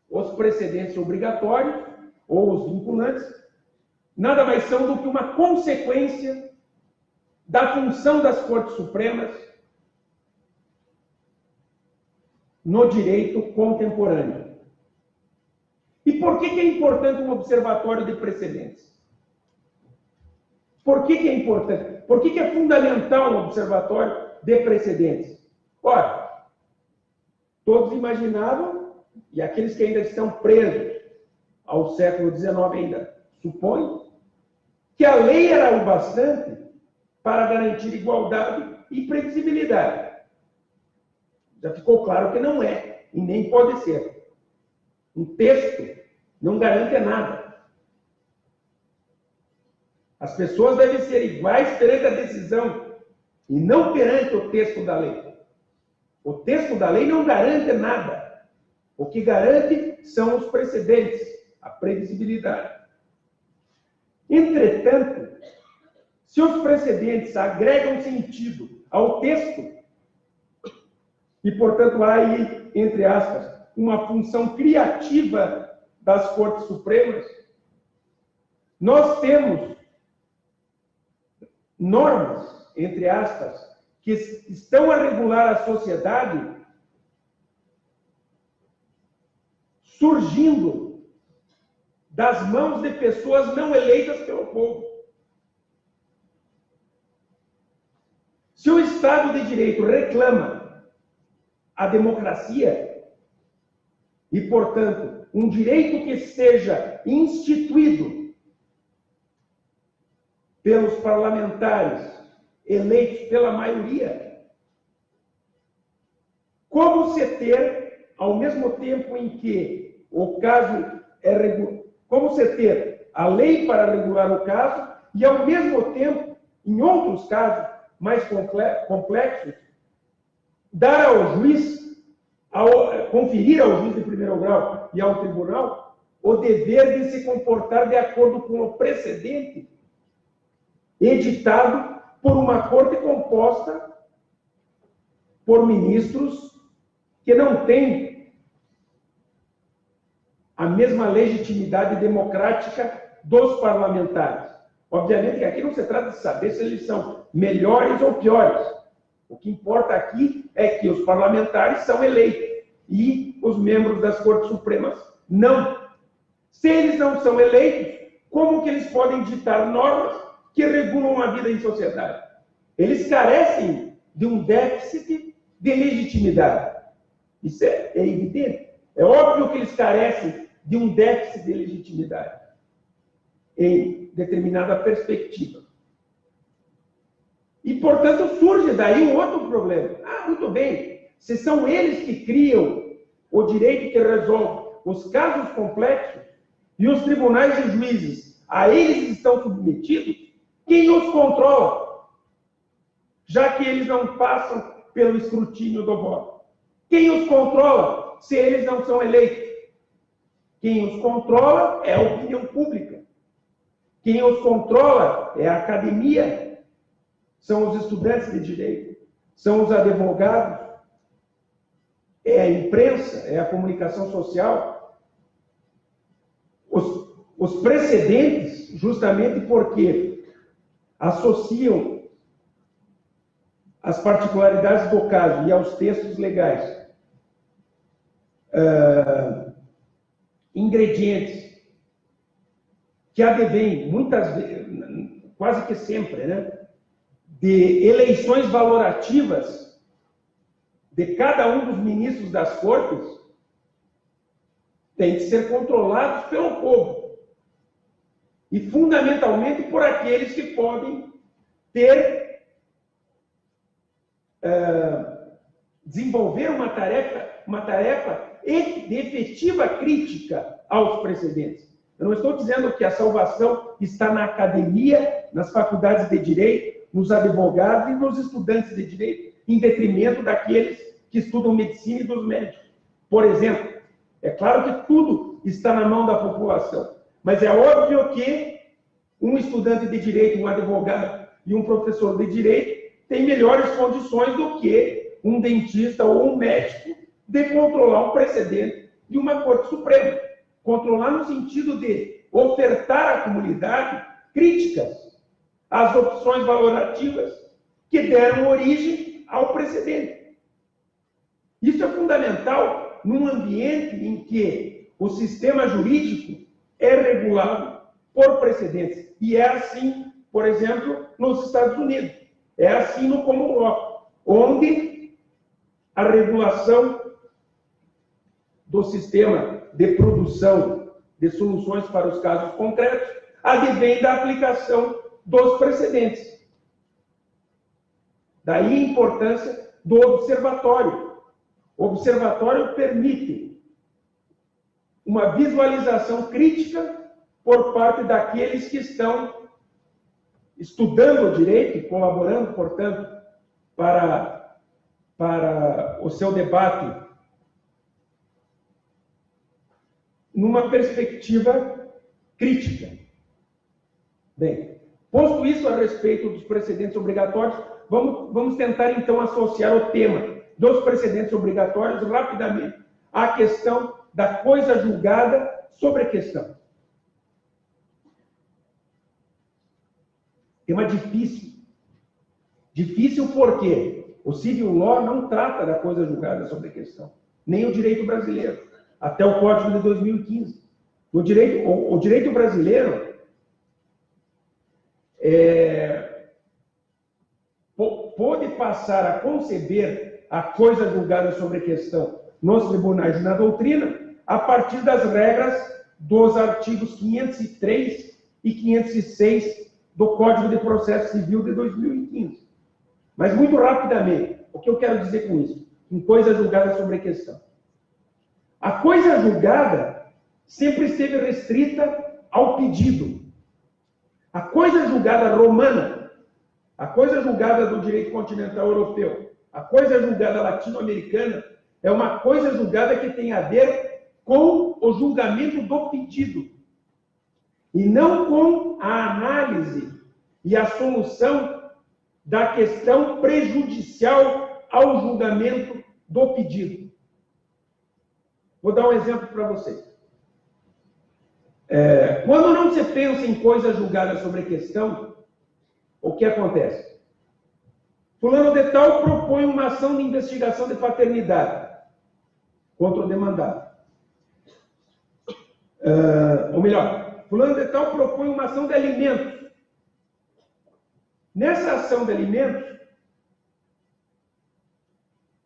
os precedentes obrigatórios ou os vinculantes nada mais são do que uma consequência da função das Cortes Supremas no direito contemporâneo. E por que é importante um observatório de precedentes? Por que é importante? Por que é fundamental um observatório de precedentes? Ora, todos imaginavam, e aqueles que ainda estão presos ao século XIX ainda supõem, que a lei era o bastante para garantir igualdade e previsibilidade. Já ficou claro que não é, e nem pode ser. Um texto não garante nada. As pessoas devem ser iguais perante a decisão e não perante o texto da lei. O texto da lei não garante nada. O que garante são os precedentes, a previsibilidade. Entretanto, se os precedentes agregam sentido ao texto, E, portanto, há aí, entre aspas, uma função criativa das Cortes Supremas. Nós temos normas, entre aspas, que estão a regular a sociedade surgindo das mãos de pessoas não eleitas pelo povo. Se o Estado de Direito reclama a democracia e, portanto, um direito que seja instituído pelos parlamentares eleitos pela maioria, como se ter, ao mesmo tempo em que o caso é como se ter a lei para regular o caso e, ao mesmo tempo, em outros casos mais complexos, dar ao juiz, conferir ao juiz de primeiro grau e ao tribunal o dever de se comportar de acordo com o precedente editado por uma corte composta por ministros que não têm a mesma legitimidade democrática dos parlamentares. Obviamente que aqui não se trata de saber se eles são melhores ou piores. O que importa aqui é que os parlamentares são eleitos e os membros das Cortes Supremas não. Se eles não são eleitos, como que eles podem ditar normas que regulam a vida em sociedade? Eles carecem de um déficit de legitimidade. Isso é evidente. É óbvio que eles carecem de um déficit de legitimidade em determinada perspectiva. E, portanto, surge daí um outro problema. Muito bem, se são eles que criam o direito que resolve os casos complexos e os tribunais e juízes a eles estão submetidos, quem os controla? Já que eles não passam pelo escrutínio do voto. Quem os controla se eles não são eleitos? Quem os controla é a opinião pública. Quem os controla é a academia, são os estudantes de direito, são os advogados, é a imprensa, é a comunicação social. Os precedentes, justamente porque associam as particularidades do caso e aos textos legais, ingredientes que advêm, muitas vezes, quase que sempre, né, de eleições valorativas de cada um dos ministros das cortes, têm que ser controlados pelo povo. E, fundamentalmente, por aqueles que podem ter, desenvolver uma tarefa de efetiva crítica aos precedentes. Eu não estou dizendo que a salvação está na academia, nas faculdades de direito, nos advogados e nos estudantes de direito, em detrimento daqueles que estudam medicina e dos médicos. Por exemplo, é claro que tudo está na mão da população, mas é óbvio que um estudante de direito, um advogado e um professor de direito têm melhores condições do que um dentista ou um médico de controlar um precedente de uma Corte Suprema. Controlar no sentido de ofertar à comunidade críticas às opções valorativas que deram origem ao precedente. Isso é fundamental num ambiente em que o sistema jurídico é regulado por precedentes. E é assim, por exemplo, nos Estados Unidos. É assim no Common Law, onde a regulação do sistema de produção de soluções para os casos concretos advém da aplicação dos precedentes. Daí a importância do observatório. O observatório permite uma visualização crítica por parte daqueles que estão estudando o direito e colaborando, portanto, para o seu debate numa perspectiva crítica. Bem, posto isso a respeito dos precedentes obrigatórios, vamos tentar então associar o tema dos precedentes obrigatórios rapidamente à questão da coisa julgada sobre a questão. Tema difícil. Difícil porque o civil law não trata da coisa julgada sobre a questão, nem o direito brasileiro, até o Código de 2015. O direito brasileiro pôde passar a conceber a coisa julgada sobre a questão nos tribunais e na doutrina a partir das regras dos artigos 503 e 506 do Código de Processo Civil de 2015. Mas, muito rapidamente, o que eu quero dizer com isso? Em coisa julgada sobre a questão. A coisa julgada sempre esteve restrita ao pedido. A coisa julgada romana, a coisa julgada do direito continental europeu, a coisa julgada latino-americana é uma coisa julgada que tem a ver com o julgamento do pedido e não com a análise e a solução da questão prejudicial ao julgamento do pedido. Vou dar um exemplo para vocês. Quando não se pensa em coisa julgada sobre a questão, o que acontece? Fulano de tal propõe uma ação de investigação de paternidade contra o demandado. Ou melhor, fulano de tal propõe uma ação de alimentos. Nessa ação de alimentos,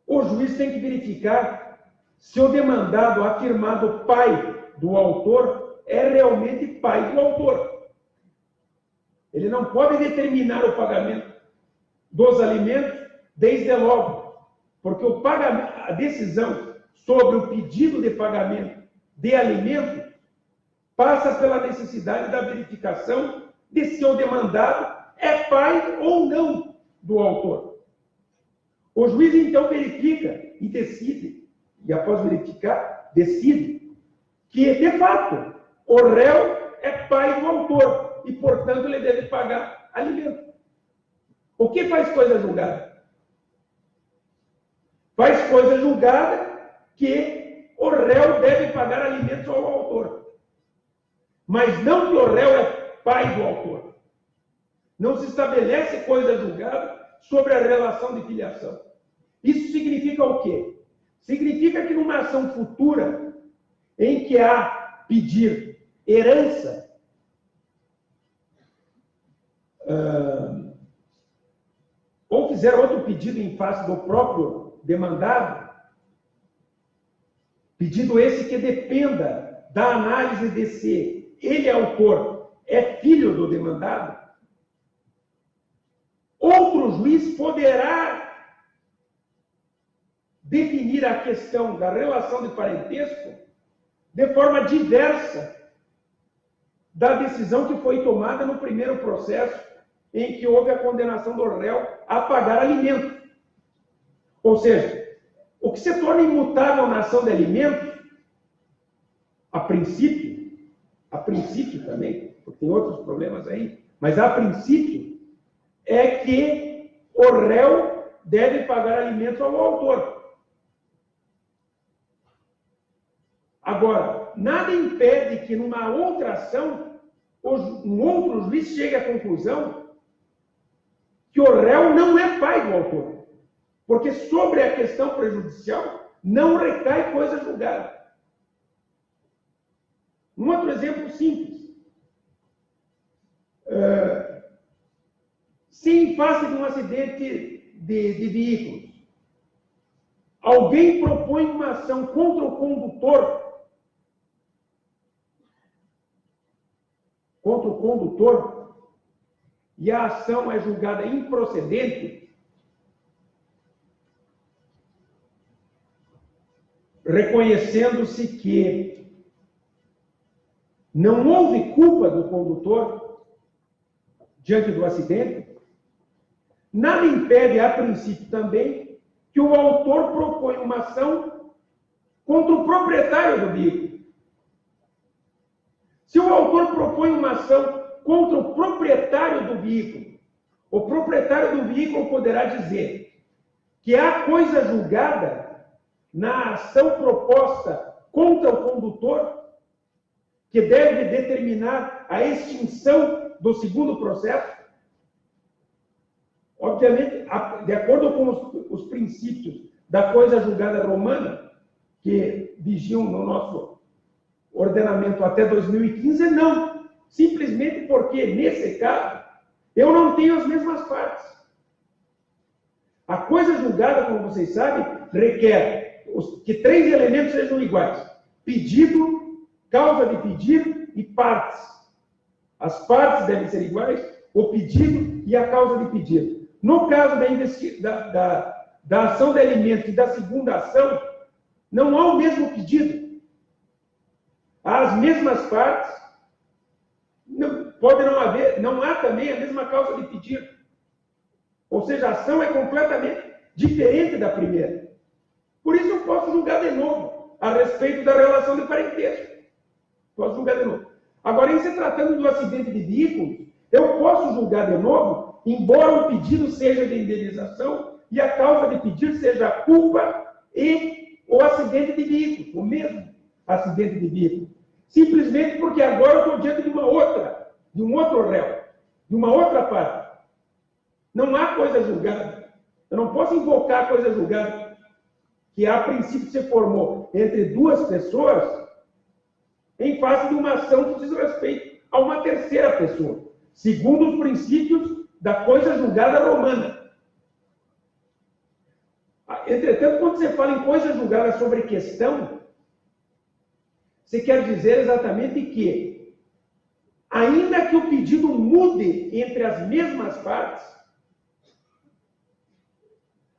o juiz tem que verificar se o demandado afirmado pai do autor é realmente pai do autor. Ele não pode determinar o pagamento dos alimentos desde logo, porque a decisão sobre o pedido de pagamento de alimentos passa pela necessidade da verificação de se o demandado é pai ou não do autor. O juiz, então, verifica e decide, e após verificar, decide que, de fato, o réu é pai do autor e, portanto, ele deve pagar alimento. O que faz coisa julgada? Faz coisa julgada que o réu deve pagar alimentos ao autor. Mas não que o réu é pai do autor. Não se estabelece coisa julgada sobre a relação de filiação. Isso significa o quê? Significa que numa ação futura, em que há pedir herança, ou fizer outro pedido em face do próprio demandado, pedido esse que dependa da análise de se ele, autor, é filho do demandado, outro juiz poderá definir a questão da relação de parentesco de forma diversa da decisão que foi tomada no primeiro processo em que houve a condenação do réu a pagar alimento. Ou seja, o que se torna imutável na ação de alimentos, a princípio também, porque tem outros problemas aí, mas a princípio é que o réu deve pagar alimentos ao autor. Agora, nada impede que numa outra ação, um outro juiz chegue à conclusão que o réu não é pai do autor. Porque sobre a questão prejudicial não recai coisa julgada. Um outro exemplo simples. Se em face de um acidente de veículos, alguém propõe uma ação contra o condutor, e a ação é julgada improcedente, reconhecendo-se que não houve culpa do condutor diante do acidente, nada impede, a princípio também, que o autor proponha uma ação contra o proprietário do veículo. Se o autor propõe uma ação contra o proprietário do veículo, o proprietário do veículo poderá dizer: que há coisa julgada na ação proposta contra o condutor, que deve determinar a extinção do segundo processo? Obviamente, de acordo com os princípios da coisa julgada romana, que vigiam no nosso ordenamento até 2015, não. Simplesmente porque, nesse caso, eu não tenho as mesmas partes. A coisa julgada, como vocês sabem, requer que 3 elementos sejam iguais: pedido, causa de pedido e partes. As partes devem ser iguais, o pedido e a causa de pedido. No caso da ação de alimento e da segunda ação, não há o mesmo pedido. Há as mesmas partes, pode não haver, não há também a mesma causa de pedido. Ou seja, a ação é completamente diferente da primeira. Por isso eu posso julgar de novo a respeito da relação de parentesco. Posso julgar de novo. Agora, em se tratando do acidente de veículos, eu posso julgar de novo, embora o pedido seja de indenização e a causa de pedir seja a culpa e o acidente de veículo, o mesmo acidente de veículo. Simplesmente porque agora eu estou diante de um outro réu, de uma outra parte. Não há coisa julgada. Eu não posso invocar a coisa julgada, que a princípio se formou entre 2 pessoas, em face de uma ação que diz respeito a uma terceira pessoa, segundo os princípios da coisa julgada romana. Entretanto, quando você fala em coisa julgada sobre questão, você quer dizer exatamente que, ainda que o pedido mude entre as mesmas partes,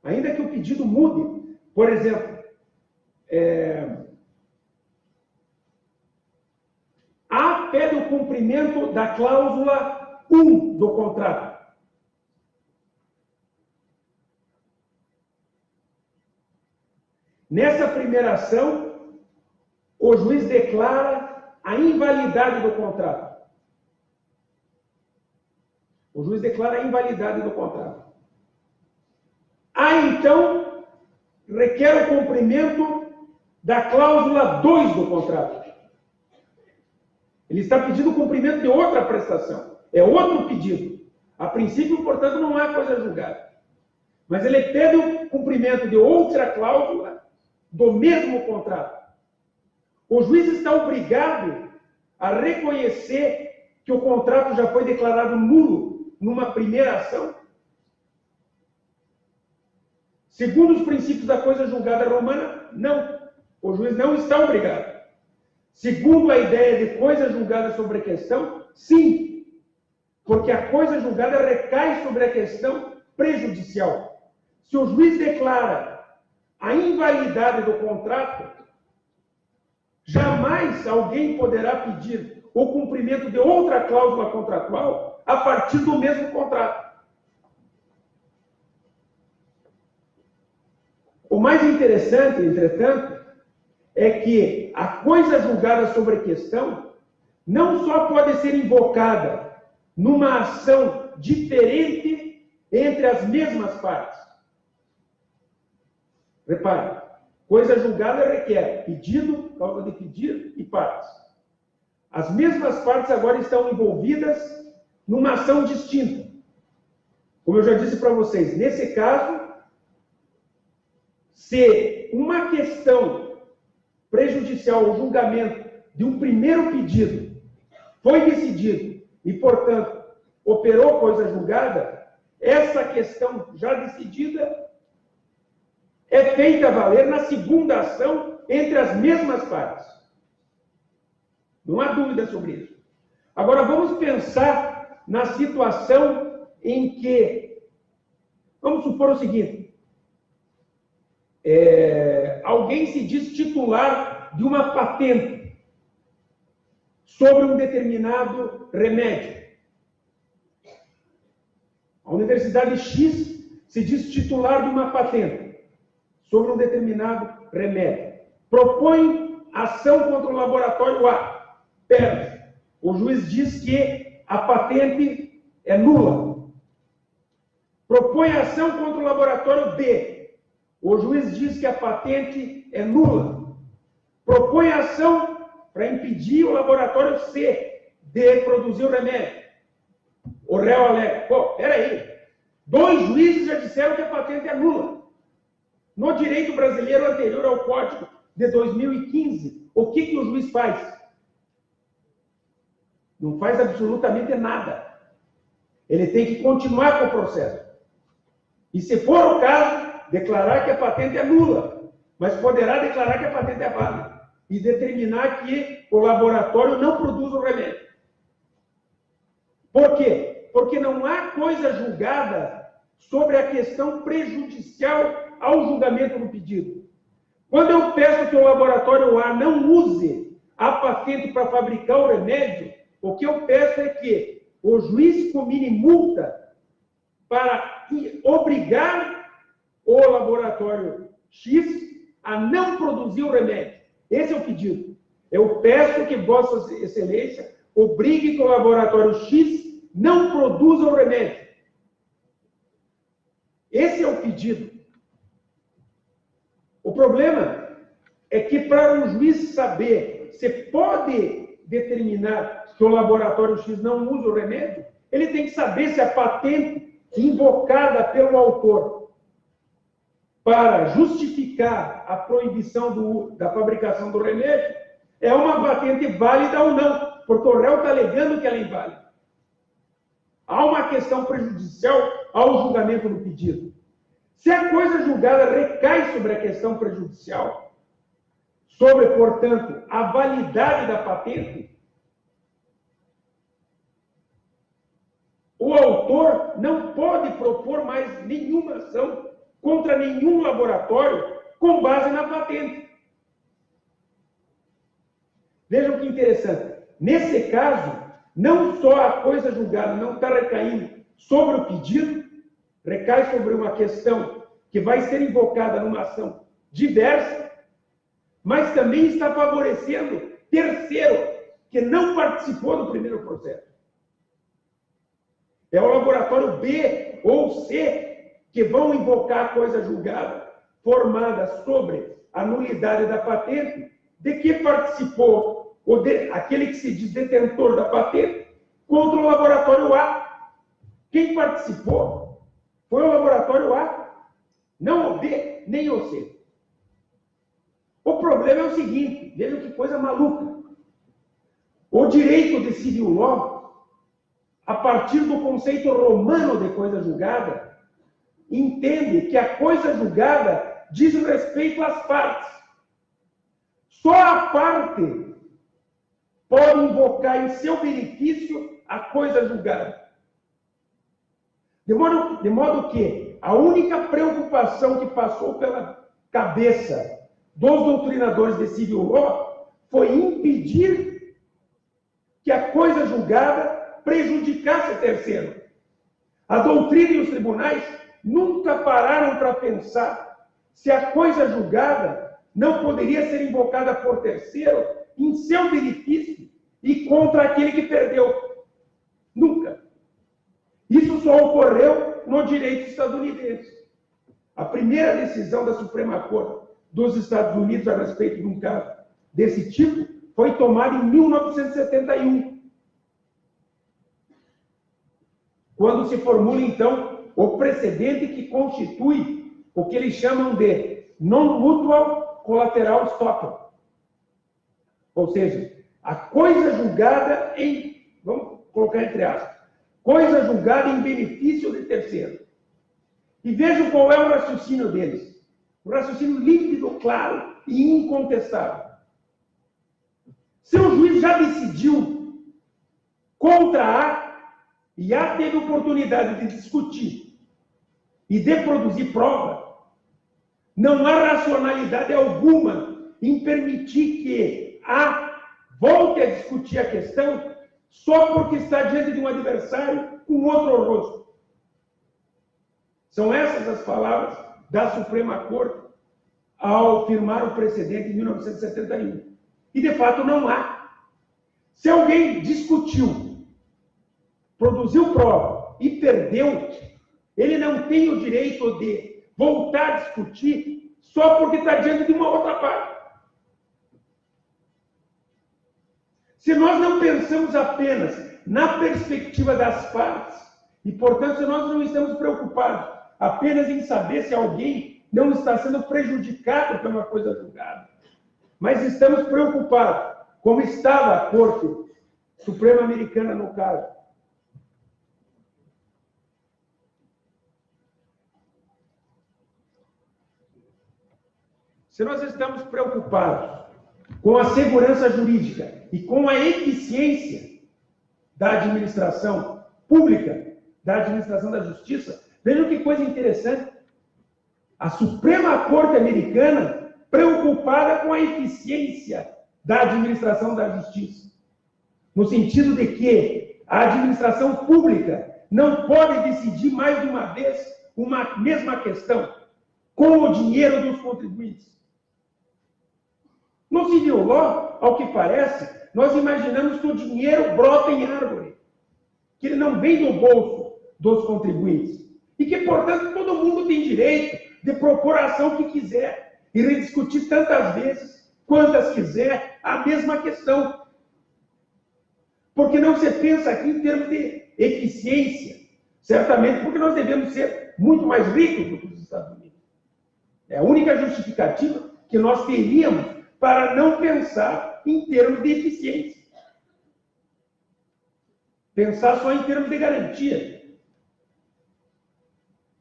ainda que o pedido mude, por exemplo, A pede o cumprimento da cláusula 1 do contrato. Nessa primeira ação, o juiz declara a invalidade do contrato. O juiz declara a invalidade do contrato. Então, requer o cumprimento da cláusula 2 do contrato. Ele está pedindo o cumprimento de outra prestação. É outro pedido. A princípio, portanto, não há coisa julgada. Mas ele pede o cumprimento de outra cláusula do mesmo contrato. O juiz está obrigado a reconhecer que o contrato já foi declarado nulo numa primeira ação? Segundo os princípios da coisa julgada romana, não. O juiz não está obrigado. Segundo a ideia de coisa julgada sobre a questão, sim. Porque a coisa julgada recai sobre a questão prejudicial. Se o juiz declara a invalidade do contrato, jamais alguém poderá pedir o cumprimento de outra cláusula contratual a partir do mesmo contrato. O mais interessante, entretanto, é que a coisa julgada sobre a questão não só pode ser invocada numa ação diferente entre as mesmas partes. Repare, coisa julgada requer pedido, causa de pedir e partes. As mesmas partes agora estão envolvidas numa ação distinta. Como eu já disse para vocês, nesse caso, se uma questão prejudicial ao julgamento de um primeiro pedido foi decidido e, portanto, operou coisa julgada, essa questão já decidida é feita valer na segunda ação entre as mesmas partes. Não há dúvida sobre isso. Agora, vamos pensar na situação em que, vamos supor o seguinte, alguém se diz titular de uma patente sobre um determinado remédio. A Universidade X se diz titular de uma patente sobre um determinado remédio. Propõe ação contra o laboratório A. Perde. O juiz diz que a patente é nula. Propõe ação contra o laboratório B. O juiz diz que a patente é nula. Propõe ação para impedir o laboratório C de produzir o remédio. O réu alega, pô, peraí, 2 juízes já disseram que a patente é nula. No direito brasileiro anterior ao Código de 2015, o que o juiz faz? Não faz absolutamente nada. Ele tem que continuar com o processo. E, se for o caso, declarar que a patente é nula, mas poderá declarar que a patente é válida e determinar que o laboratório não produz o remédio. Por quê? Porque não há coisa julgada sobre a questão prejudicial ao julgamento do pedido. Quando eu peço que o laboratório A não use a patente para fabricar o remédio, o que eu peço é que o juiz comine multa para obrigar o laboratório X a não produzir o remédio. Esse é o pedido. Eu peço que Vossa Excelência obrigue que o laboratório X não produza o remédio. Esse é o pedido. O problema é que, para o juiz saber se pode determinar que o laboratório X não usa o remédio, ele tem que saber se a patente invocada pelo autor para justificar a proibição da fabricação do remédio é uma patente válida ou não, porque o réu está alegando que ela é inválida. Há uma questão prejudicial ao julgamento do pedido. Se a coisa julgada recai sobre a questão prejudicial, sobre, portanto, a validade da patente, o autor não pode propor mais nenhuma ação contra nenhum laboratório com base na patente. Vejam que interessante. Nesse caso, não só a coisa julgada não está recaindo sobre o pedido, recai sobre uma questão que vai ser invocada numa ação diversa, mas também está favorecendo terceiro, que não participou do primeiro processo. É o laboratório B ou C que vão invocar a coisa julgada, formada sobre a nulidade da patente, de que participou aquele que se diz detentor da patente contra o laboratório A. Quem participou foi o laboratório A, não o B nem o C. O problema é o seguinte, vejam que coisa maluca. O direito de civil law, a partir do conceito romano de coisa julgada, entende que a coisa julgada diz respeito às partes. Só a parte pode invocar em seu benefício a coisa julgada. De modo que a única preocupação que passou pela cabeça dos doutrinadores de civil law foi impedir que a coisa julgada prejudicasse terceiro. A doutrina e os tribunais nunca pararam para pensar se a coisa julgada não poderia ser invocada por terceiro em seu benefício e contra aquele que perdeu. Nunca. Isso só ocorreu no direito estadunidense. A primeira decisão da Suprema Corte dos Estados Unidos a respeito de um caso desse tipo foi tomada em 1971, quando se formula, então, o precedente que constitui o que eles chamam de non-mutual collateral estoppel. Ou seja, a coisa julgada em, vamos colocar entre aspas, coisa julgada em benefício de terceiro. E vejam qual é o raciocínio deles. Um raciocínio límpido, claro e incontestável. Se o juiz já decidiu contra A, e A teve oportunidade de discutir e de produzir prova, não há racionalidade alguma em permitir que A volte a discutir a questão só porque está diante de um adversário com outro rosto. São essas as palavras da Suprema Corte ao firmar o precedente em 1971. E, de fato, não há. Se alguém discutiu, produziu prova e perdeu, ele não tem o direito de voltar a discutir só porque está diante de uma outra parte. Se nós não pensamos apenas na perspectiva das partes, e, portanto, se nós não estamos preocupados apenas em saber se alguém não está sendo prejudicado por uma coisa julgada, mas estamos preocupados, como estava a Corte Suprema Americana no caso. Se nós estamos preocupados com a segurança jurídica e com a eficiência da administração pública, da administração da justiça, vejam que coisa interessante. A Suprema Corte Americana preocupada com a eficiência da administração da justiça, no sentido de que a administração pública não pode decidir mais de uma vez uma mesma questão com o dinheiro dos contribuintes. No civil law, ao que parece, nós imaginamos que o dinheiro brota em árvore, que ele não vem do bolso dos contribuintes, e que, portanto, todo mundo tem direito de propor a ação que quiser e rediscutir tantas vezes quantas quiser a mesma questão. Porque não se pensa aqui em termos de eficiência, certamente porque nós devemos ser muito mais ricos do que os Estados Unidos. É a única justificativa que nós teríamos para não pensar em termos de eficiência. Pensar só em termos de garantia.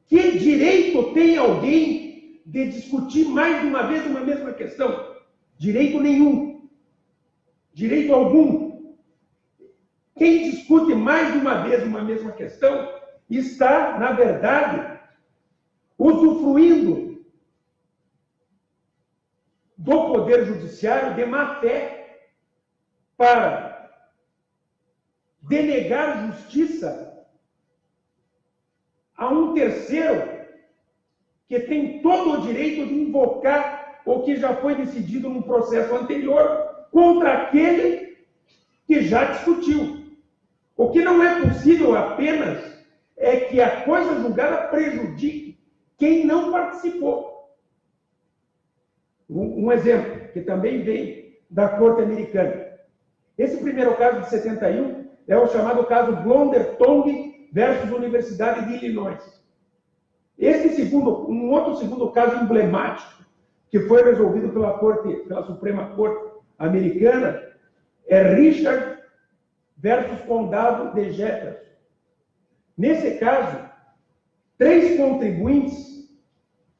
Que direito tem alguém de discutir mais de uma vez uma mesma questão? Direito nenhum. Direito algum. Quem discute mais de uma vez uma mesma questão está, na verdade, usufruindo do Poder Judiciário de má fé para denegar justiça a um terceiro que tem todo o direito de invocar o que já foi decidido no processo anterior contra aquele que já discutiu. O que não é possível apenas é que a coisa julgada prejudique quem não participou. Um exemplo, que também vem da Corte Americana. Esse primeiro caso de 71 é o chamado caso Blonder-Tongue versus Universidade de Illinois. Um outro segundo caso emblemático, que foi resolvido pela Suprema Corte Americana, é Richard versus Condado de Jefferson. Nesse caso, 3 contribuintes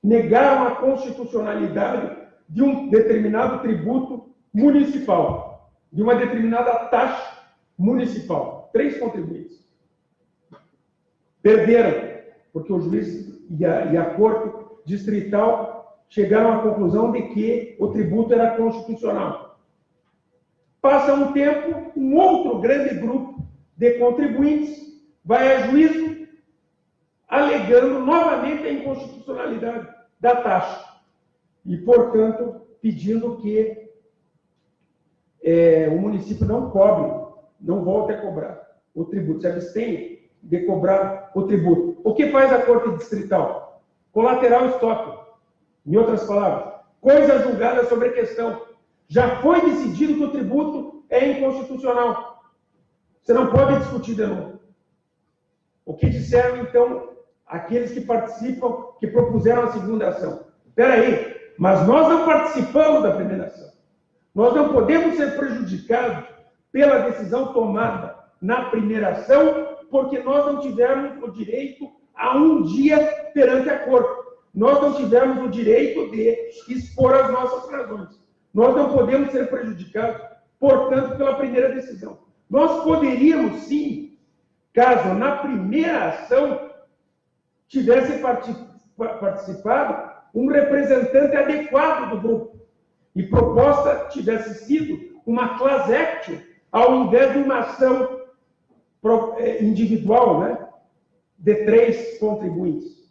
negaram a constitucionalidade de um determinado tributo municipal, de uma determinada taxa municipal. 3 contribuintes. Perderam, porque o juiz e a Corte Distrital chegaram à conclusão de que o tributo era constitucional. Passa um tempo, um outro grande grupo de contribuintes vai a juízo alegando novamente a inconstitucionalidade da taxa e, portanto, pedindo que o município não cobre, não volte a cobrar o tributo, se abstenha de cobrar o tributo. O que faz a Corte Distrital? Colateral estoque. Em outras palavras, coisa julgada sobre a questão. Já foi decidido que o tributo é inconstitucional. Você não pode discutir de novo. O que disseram, então, aqueles que participam, que propuseram a segunda ação? Espera aí, mas nós não participamos da primeira ação. Nós não podemos ser prejudicados pela decisão tomada na primeira ação, porque nós não tivemos o direito a um dia perante a Corte. Nós não tivemos o direito de expor as nossas razões. Nós não podemos ser prejudicados, portanto, pela primeira decisão. Nós poderíamos, sim, caso na primeira ação tivesse participado um representante adequado do grupo e proposta tivesse sido uma class action ao invés de uma ação individual, né, de 3 contribuintes.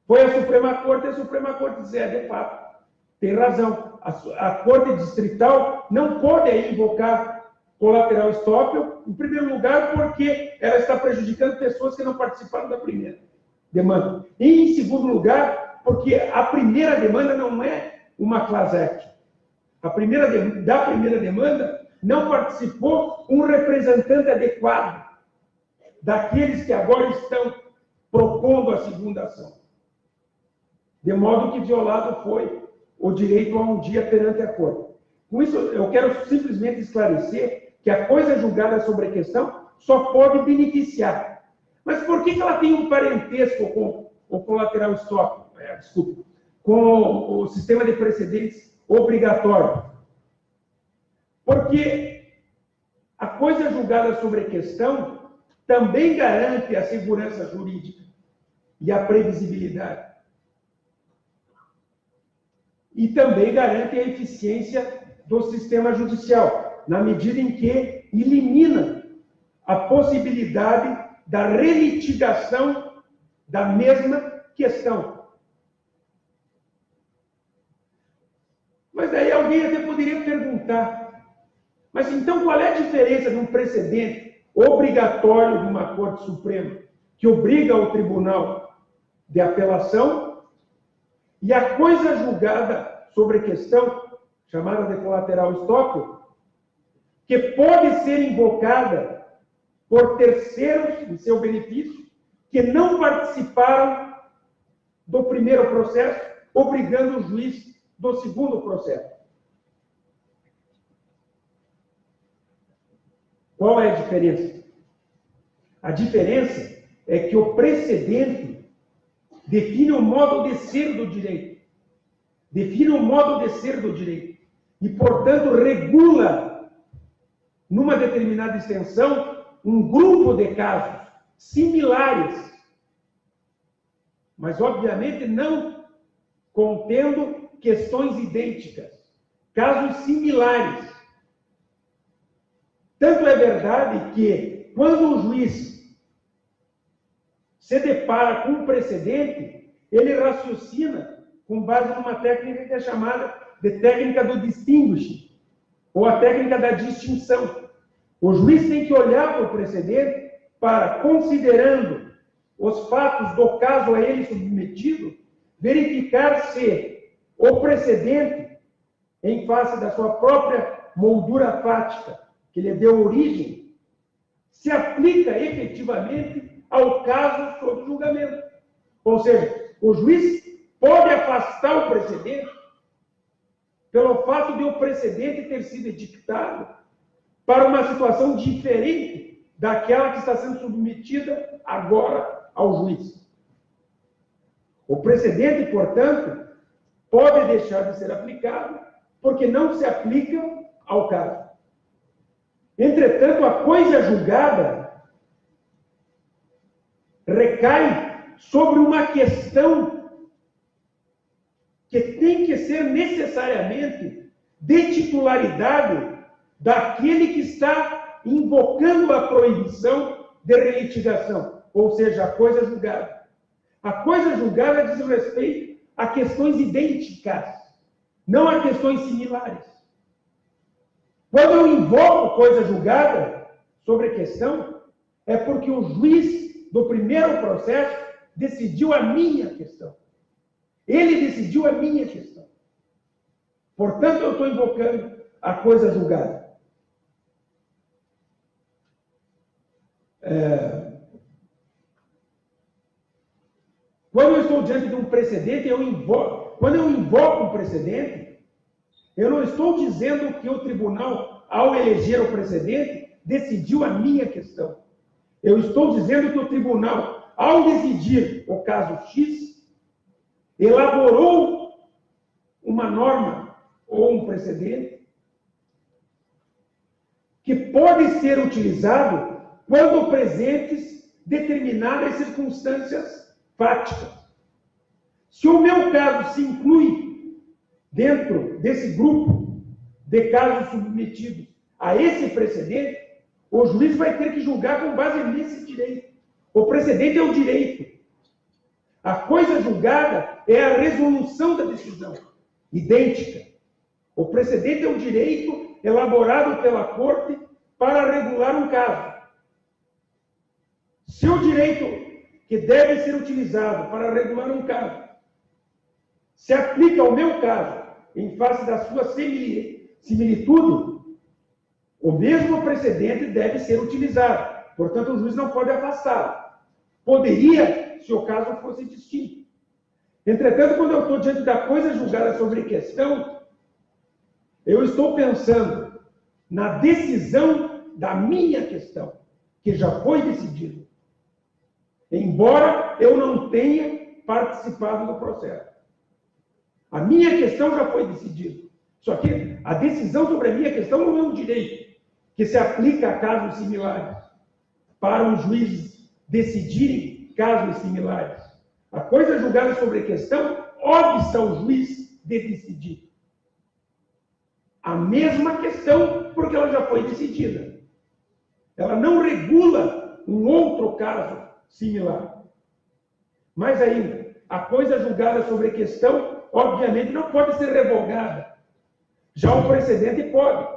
Foi a Suprema Corte, e a Suprema Corte dizia, de fato, tem razão. A Corte Distrital não pode invocar colateral estoppel, em primeiro lugar, porque ela está prejudicando pessoas que não participaram da primeira. demanda. E, em segundo lugar, porque a primeira demanda não é uma class action. Da primeira demanda não participou um representante adequado daqueles que agora estão propondo a segunda ação. De modo que violado foi o direito a um dia perante a corte. Com isso, eu quero simplesmente esclarecer que a coisa julgada sobre a questão só pode beneficiar. Mas por que ela tem um parentesco com o colateral stop? Com o sistema de precedentes obrigatório? Porque a coisa julgada sobre a questão também garante a segurança jurídica e a previsibilidade. E também garante a eficiência do sistema judicial, na medida em que elimina a possibilidade da relitigação da mesma questão. Mas daí alguém até poderia perguntar, mas então qual é a diferença de um precedente obrigatório de uma Corte Suprema, que obriga o tribunal de apelação, e a coisa julgada sobre a questão, chamada de colateral stop, que pode ser invocada por terceiros em seu benefício, que não participaram do primeiro processo, obrigando o juiz do segundo processo? Qual é a diferença? A diferença é que o precedente define o modo de ser do direito. Define o modo de ser do direito. E, portanto, regula, numa determinada extensão, um grupo de casos similares, mas, obviamente, não contendo questões idênticas. Casos similares. Tanto é verdade que, quando o juiz se depara com um precedente, ele raciocina com base numa técnica que é chamada de técnica do distinguishing, ou a técnica da distinção. O juiz tem que olhar para o precedente para, considerando os fatos do caso a ele submetido, verificar se o precedente, em face da sua própria moldura fática, que lhe deu origem, se aplica efetivamente ao caso sob julgamento. Ou seja, o juiz pode afastar o precedente pelo fato de o precedente ter sido edictado para uma situação diferente daquela que está sendo submetida agora ao juiz. O precedente, portanto, pode deixar de ser aplicado porque não se aplica ao caso. Entretanto, a coisa julgada recai sobre uma questão que tem que ser necessariamente de titularidade daquele que está invocando a proibição de relitigação, ou seja, a coisa julgada. A coisa julgada diz respeito a questões idênticas, não a questões similares. Quando eu invoco coisa julgada sobre a questão, é porque o juiz do primeiro processo decidiu a minha questão. Ele decidiu a minha questão. Portanto, eu estou invocando a coisa julgada. Quando eu estou diante de um precedente, quando eu invoco um precedente, eu não estou dizendo que o tribunal, ao eleger o precedente, decidiu a minha questão. Eu estou dizendo que o tribunal, ao decidir o caso X, elaborou uma norma ou um precedente que pode ser utilizado quando presentes determinadas circunstâncias fáticas. Se o meu caso se inclui dentro desse grupo de casos submetidos a esse precedente, o juiz vai ter que julgar com base nesse direito. O precedente é o direito. A coisa julgada é a resolução da decisão, idêntica. O precedente é o direito elaborado pela corte para regular um caso. Se o direito que deve ser utilizado para regular um caso se aplica ao meu caso em face da sua similitude, o mesmo precedente deve ser utilizado. Portanto, o juiz não pode afastá-lo. Poderia, se o caso fosse distinto. Entretanto, quando eu estou diante da coisa julgada sobre questão, eu estou pensando na decisão da minha questão, que já foi decidida, embora eu não tenha participado do processo. A minha questão já foi decidida. Só que a decisão sobre a minha questão não é um direito que se aplica a casos similares, para os juízes decidirem casos similares. A coisa julgada sobre a questão obsta ao juiz de decidir a mesma questão, porque ela já foi decidida. Ela não regula um outro caso similar. Mais ainda, a coisa julgada sobre a questão, obviamente, não pode ser revogada. Já o precedente pode.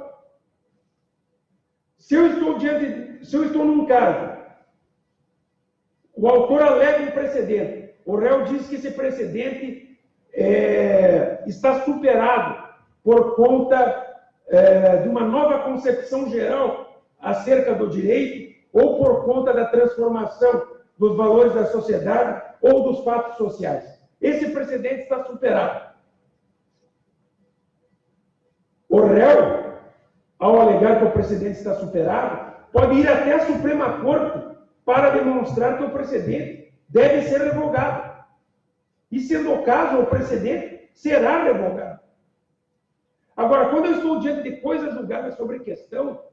Se eu estou num caso, o autor alega um precedente, o réu diz que esse precedente está superado por conta de uma nova concepção geral acerca do direito, ou por conta da transformação dos valores da sociedade ou dos fatos sociais. Esse precedente está superado. O réu, ao alegar que o precedente está superado, pode ir até a Suprema Corte para demonstrar que o precedente deve ser revogado. E, sendo o caso, o precedente será revogado. Agora, quando eu estou diante de coisas julgadas sobre questão,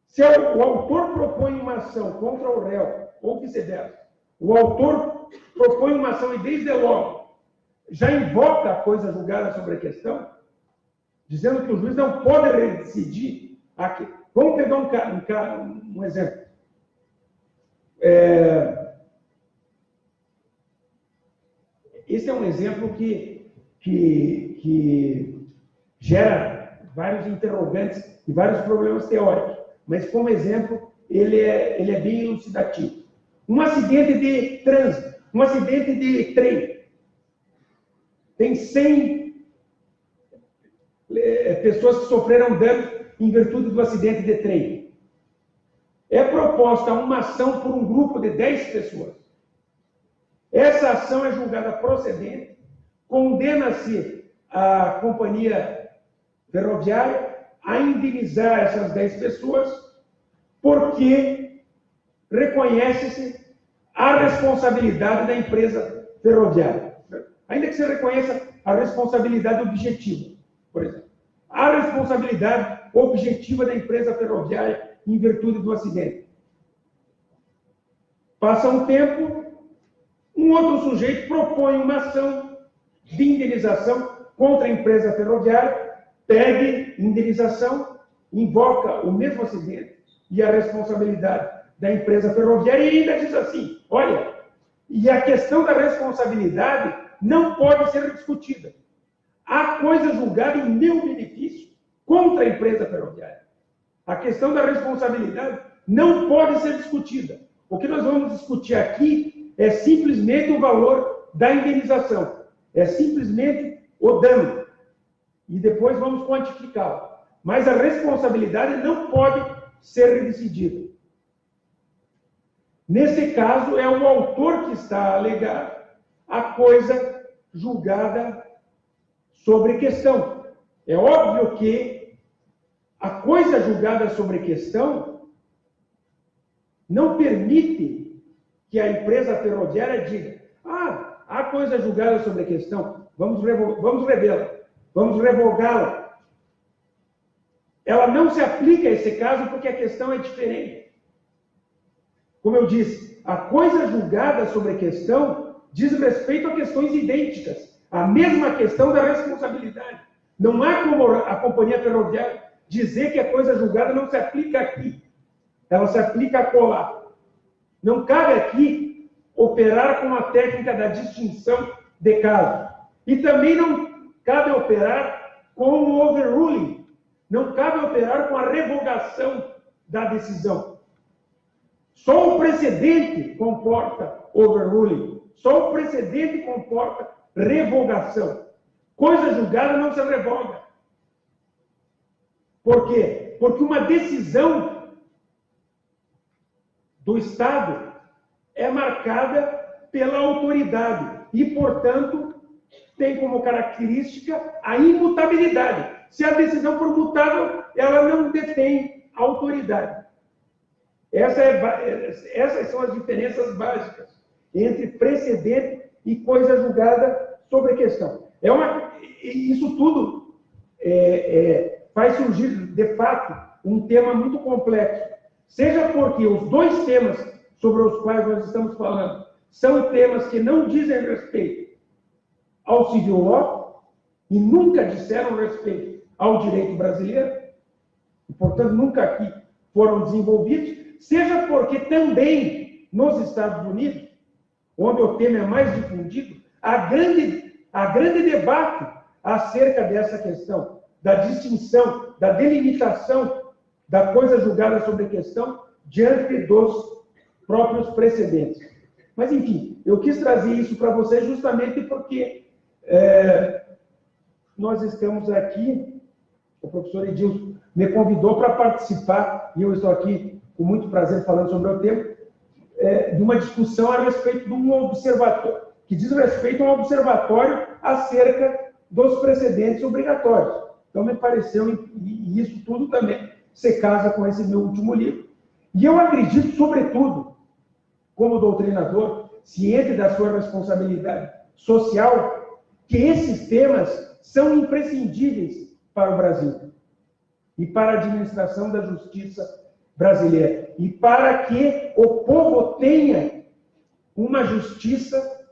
se o autor propõe uma ação contra o réu, ou vice-versa, o autor propõe uma ação e, desde logo, já invoca a coisa julgada sobre a questão, dizendo que o juiz não pode decidir aqui. Vamos pegar um exemplo. Esse é um exemplo que gera vários interrogantes e vários problemas teóricos, mas, como exemplo, ele é bem elucidativo. Um acidente de trânsito, um acidente de trem. Tem 100 pessoas que sofreram dano em virtude do acidente de trem. É proposta uma ação por um grupo de 10 pessoas. Essa ação é julgada procedente, condena-se a companhia ferroviária a indenizar essas 10 pessoas, porque reconhece-se a responsabilidade da empresa ferroviária. Ainda que se reconheça a responsabilidade objetiva, por exemplo. A responsabilidade objetiva da empresa ferroviária em virtude do acidente. Passa um tempo, um outro sujeito propõe uma ação de indenização contra a empresa ferroviária, pede indenização, invoca o mesmo acidente e a responsabilidade da empresa ferroviária e ainda diz assim, olha, e a questão da responsabilidade não pode ser discutida. Há coisa julgada em meu benefício contra a empresa ferroviária. A questão da responsabilidade não pode ser discutida. O que nós vamos discutir aqui é simplesmente o valor da indenização. É simplesmente o dano. E depois vamos quantificá-lo. Mas a responsabilidade não pode ser decidida. Nesse caso, é o autor que está a alegar a coisa julgada sobre questão. É óbvio que a coisa julgada sobre questão não permite que a empresa ferroviária diga há coisa julgada sobre questão, vamos revê-la, vamos revogá-la. Ela não se aplica a esse caso porque a questão é diferente. Como eu disse, a coisa julgada sobre a questão diz respeito a questões idênticas, a mesma questão da responsabilidade. Não há como a companhia ferroviária dizer que a coisa julgada não se aplica aqui. Ela se aplica acolá. Não cabe aqui operar com a técnica da distinção de casos. E também não cabe operar com o overruling. Não cabe operar com a revogação da decisão. Só o precedente comporta overruling. Só o precedente comporta revogação. Coisa julgada não se revoga. Por quê? Porque uma decisão do Estado é marcada pela autoridade e, portanto, tem como característica a imutabilidade. Se a decisão for mutável, ela não detém autoridade. Essas são as diferenças básicas entre precedente e coisa julgada sobre a questão. Isso tudo faz surgir, de fato, um tema muito complexo. Seja porque os dois temas sobre os quais nós estamos falando são temas que não dizem respeito ao civil law e nunca disseram respeito ao direito brasileiro, e, portanto, nunca aqui foram desenvolvidos, seja porque também nos Estados Unidos, onde o tema é mais difundido, há grande debate acerca dessa questão, da distinção, da delimitação da coisa julgada sobre a questão diante dos próprios precedentes. Mas, enfim, eu quis trazer isso para vocês justamente porque nós estamos aqui, o professor Edilson me convidou para participar, e eu estou aqui com muito prazer falando sobre o tema, de uma discussão a respeito de um observatório, que diz respeito a um observatório acerca dos precedentes obrigatórios. Então, me pareceu, e isso tudo também se casa com esse meu último livro. E eu acredito, sobretudo, como doutrinador, ciente da sua responsabilidade social, que esses temas são imprescindíveis para o Brasil e para a administração da justiça brasileira, e para que o povo tenha uma justiça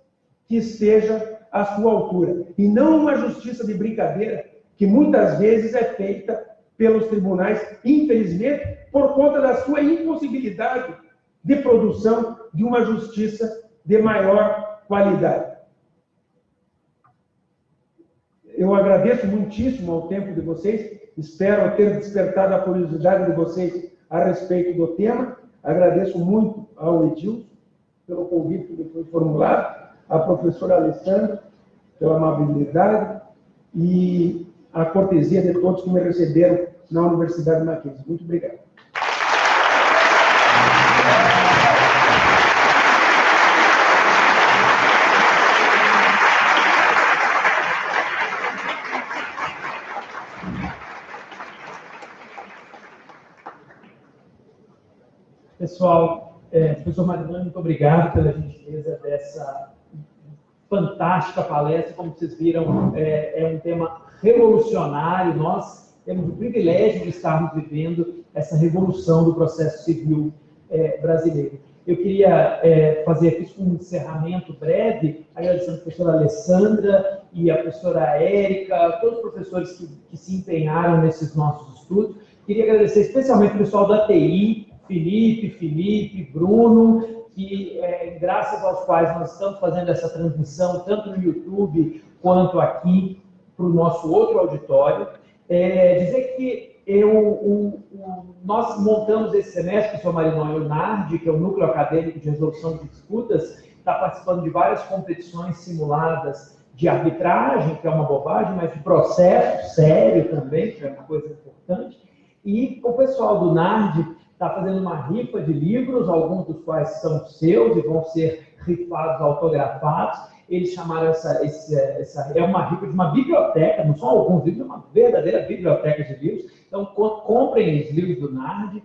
que esteja à sua altura, e não uma justiça de brincadeira, que muitas vezes é feita pelos tribunais, infelizmente, por conta da sua impossibilidade de produção de uma justiça de maior qualidade. Eu agradeço muitíssimo ao tempo de vocês, espero ter despertado a curiosidade de vocês a respeito do tema. Agradeço muito ao Edilson pelo convite que foi formulado, à professora Alessandra pela amabilidade e a cortesia de todos que me receberam na Universidade Mackenzie. Muito obrigado. Pessoal, professor Marinoni, muito obrigado pela gentileza dessa fantástica palestra. Como vocês viram, é um tema revolucionário. Nós temos o privilégio de estarmos vivendo essa revolução do processo civil brasileiro. Eu queria fazer aqui um encerramento breve, agradecendo a professora Alessandra e a professora Érica, todos os professores que se empenharam nesses nossos estudos. Queria agradecer especialmente o pessoal da TI, Felipe, Bruno, que graças aos quais nós estamos fazendo essa transmissão, tanto no YouTube quanto aqui, para o nosso outro auditório. Dizer que nós montamos esse semestre, professor Marinoni, o NARD, que é o Núcleo Acadêmico de Resolução de Disputas, está participando de várias competições simuladas de arbitragem, que é uma bobagem, mas de processo sério também, que é uma coisa importante. E o pessoal do NARD está fazendo uma rifa de livros, alguns dos quais são seus e vão ser rifados, autografados. Eles chamaram é uma rifa de uma biblioteca, não são alguns livros, é uma verdadeira biblioteca de livros. Então, comprem os livros do NARD.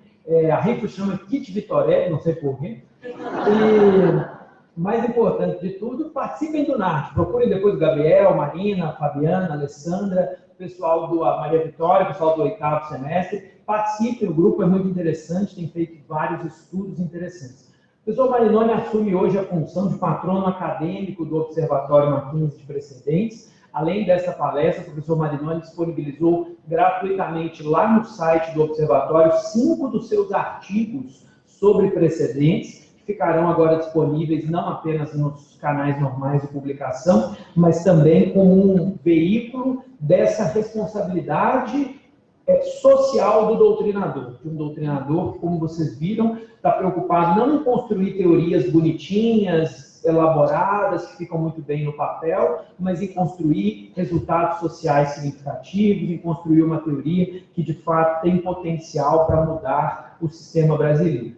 A rifa chama Kit Vitorelli, não sei porquê. E, mais importante de tudo, participem do NARD. Procurem depois o Gabriel, Marina, Fabiana, Alessandra, o pessoal do Maria Vitória, o pessoal do 8º semestre. Participem, o grupo é muito interessante, tem feito vários estudos interessantes. O professor Marinoni assume hoje a função de patrono acadêmico do Observatório Mackenzie de Precedentes. Além dessa palestra, o professor Marinoni disponibilizou gratuitamente lá no site do Observatório 5 dos seus artigos sobre precedentes, que ficarão agora disponíveis não apenas nos canais normais de publicação, mas também como um veículo dessa responsabilidade social do doutrinador, de um doutrinador que, como vocês viram, está preocupado não em construir teorias bonitinhas, elaboradas, que ficam muito bem no papel, mas em construir resultados sociais significativos, em construir uma teoria que, de fato, tem potencial para mudar o sistema brasileiro.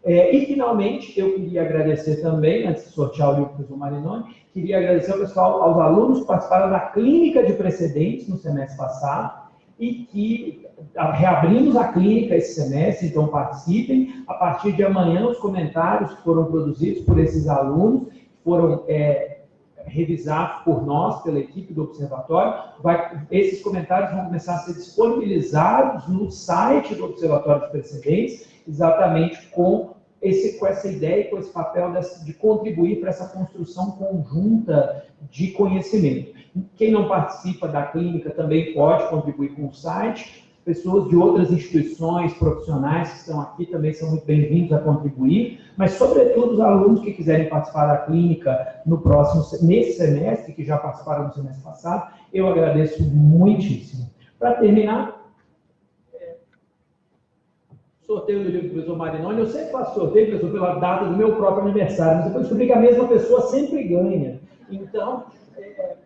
E, finalmente, eu queria agradecer também, antes de sortear o livro do professor Marinoni, queria agradecer ao pessoal, aos alunos que participaram da clínica de precedentes no semestre passado, e que reabrimos a clínica esse semestre, então participem. A partir de amanhã, os comentários que foram produzidos por esses alunos foram revisados por nós, pela equipe do Observatório. Esses comentários vão começar a ser disponibilizados no site do Observatório de Precedentes, exatamente com essa ideia, com esse papel de contribuir para essa construção conjunta de conhecimento. Quem não participa da clínica também pode contribuir com o site. Pessoas de outras instituições profissionais que estão aqui também são muito bem-vindos a contribuir, mas, sobretudo, os alunos que quiserem participar da clínica nesse semestre, que já participaram no semestre passado, eu agradeço muitíssimo. Para terminar, sorteio do livro do professor Marinoni. Eu sempre faço sorteio, professor, pela data do meu próprio aniversário, mas depois descobri que a mesma pessoa sempre ganha. Então,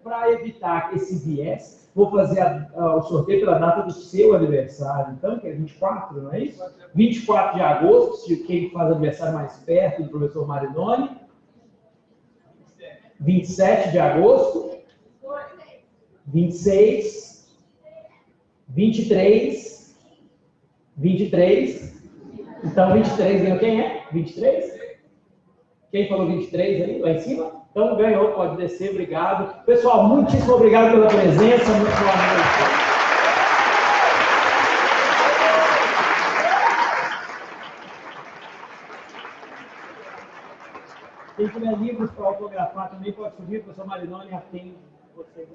para evitar esse viés, vou fazer o sorteio pela data do seu aniversário, então, que é 24, não é isso? 24 de agosto, se quem faz aniversário mais perto do professor Marinoni. 27 de agosto. 26. 23. 23. Então, 23 ganhou quem é? 23? Quem falou 23 aí, lá em cima? Então, ganhou, pode descer, obrigado. Pessoal, muitíssimo obrigado pela presença, muito boa noite. Quem tiver livros para autografar também pode subir, o professor Marinoni atende vocês.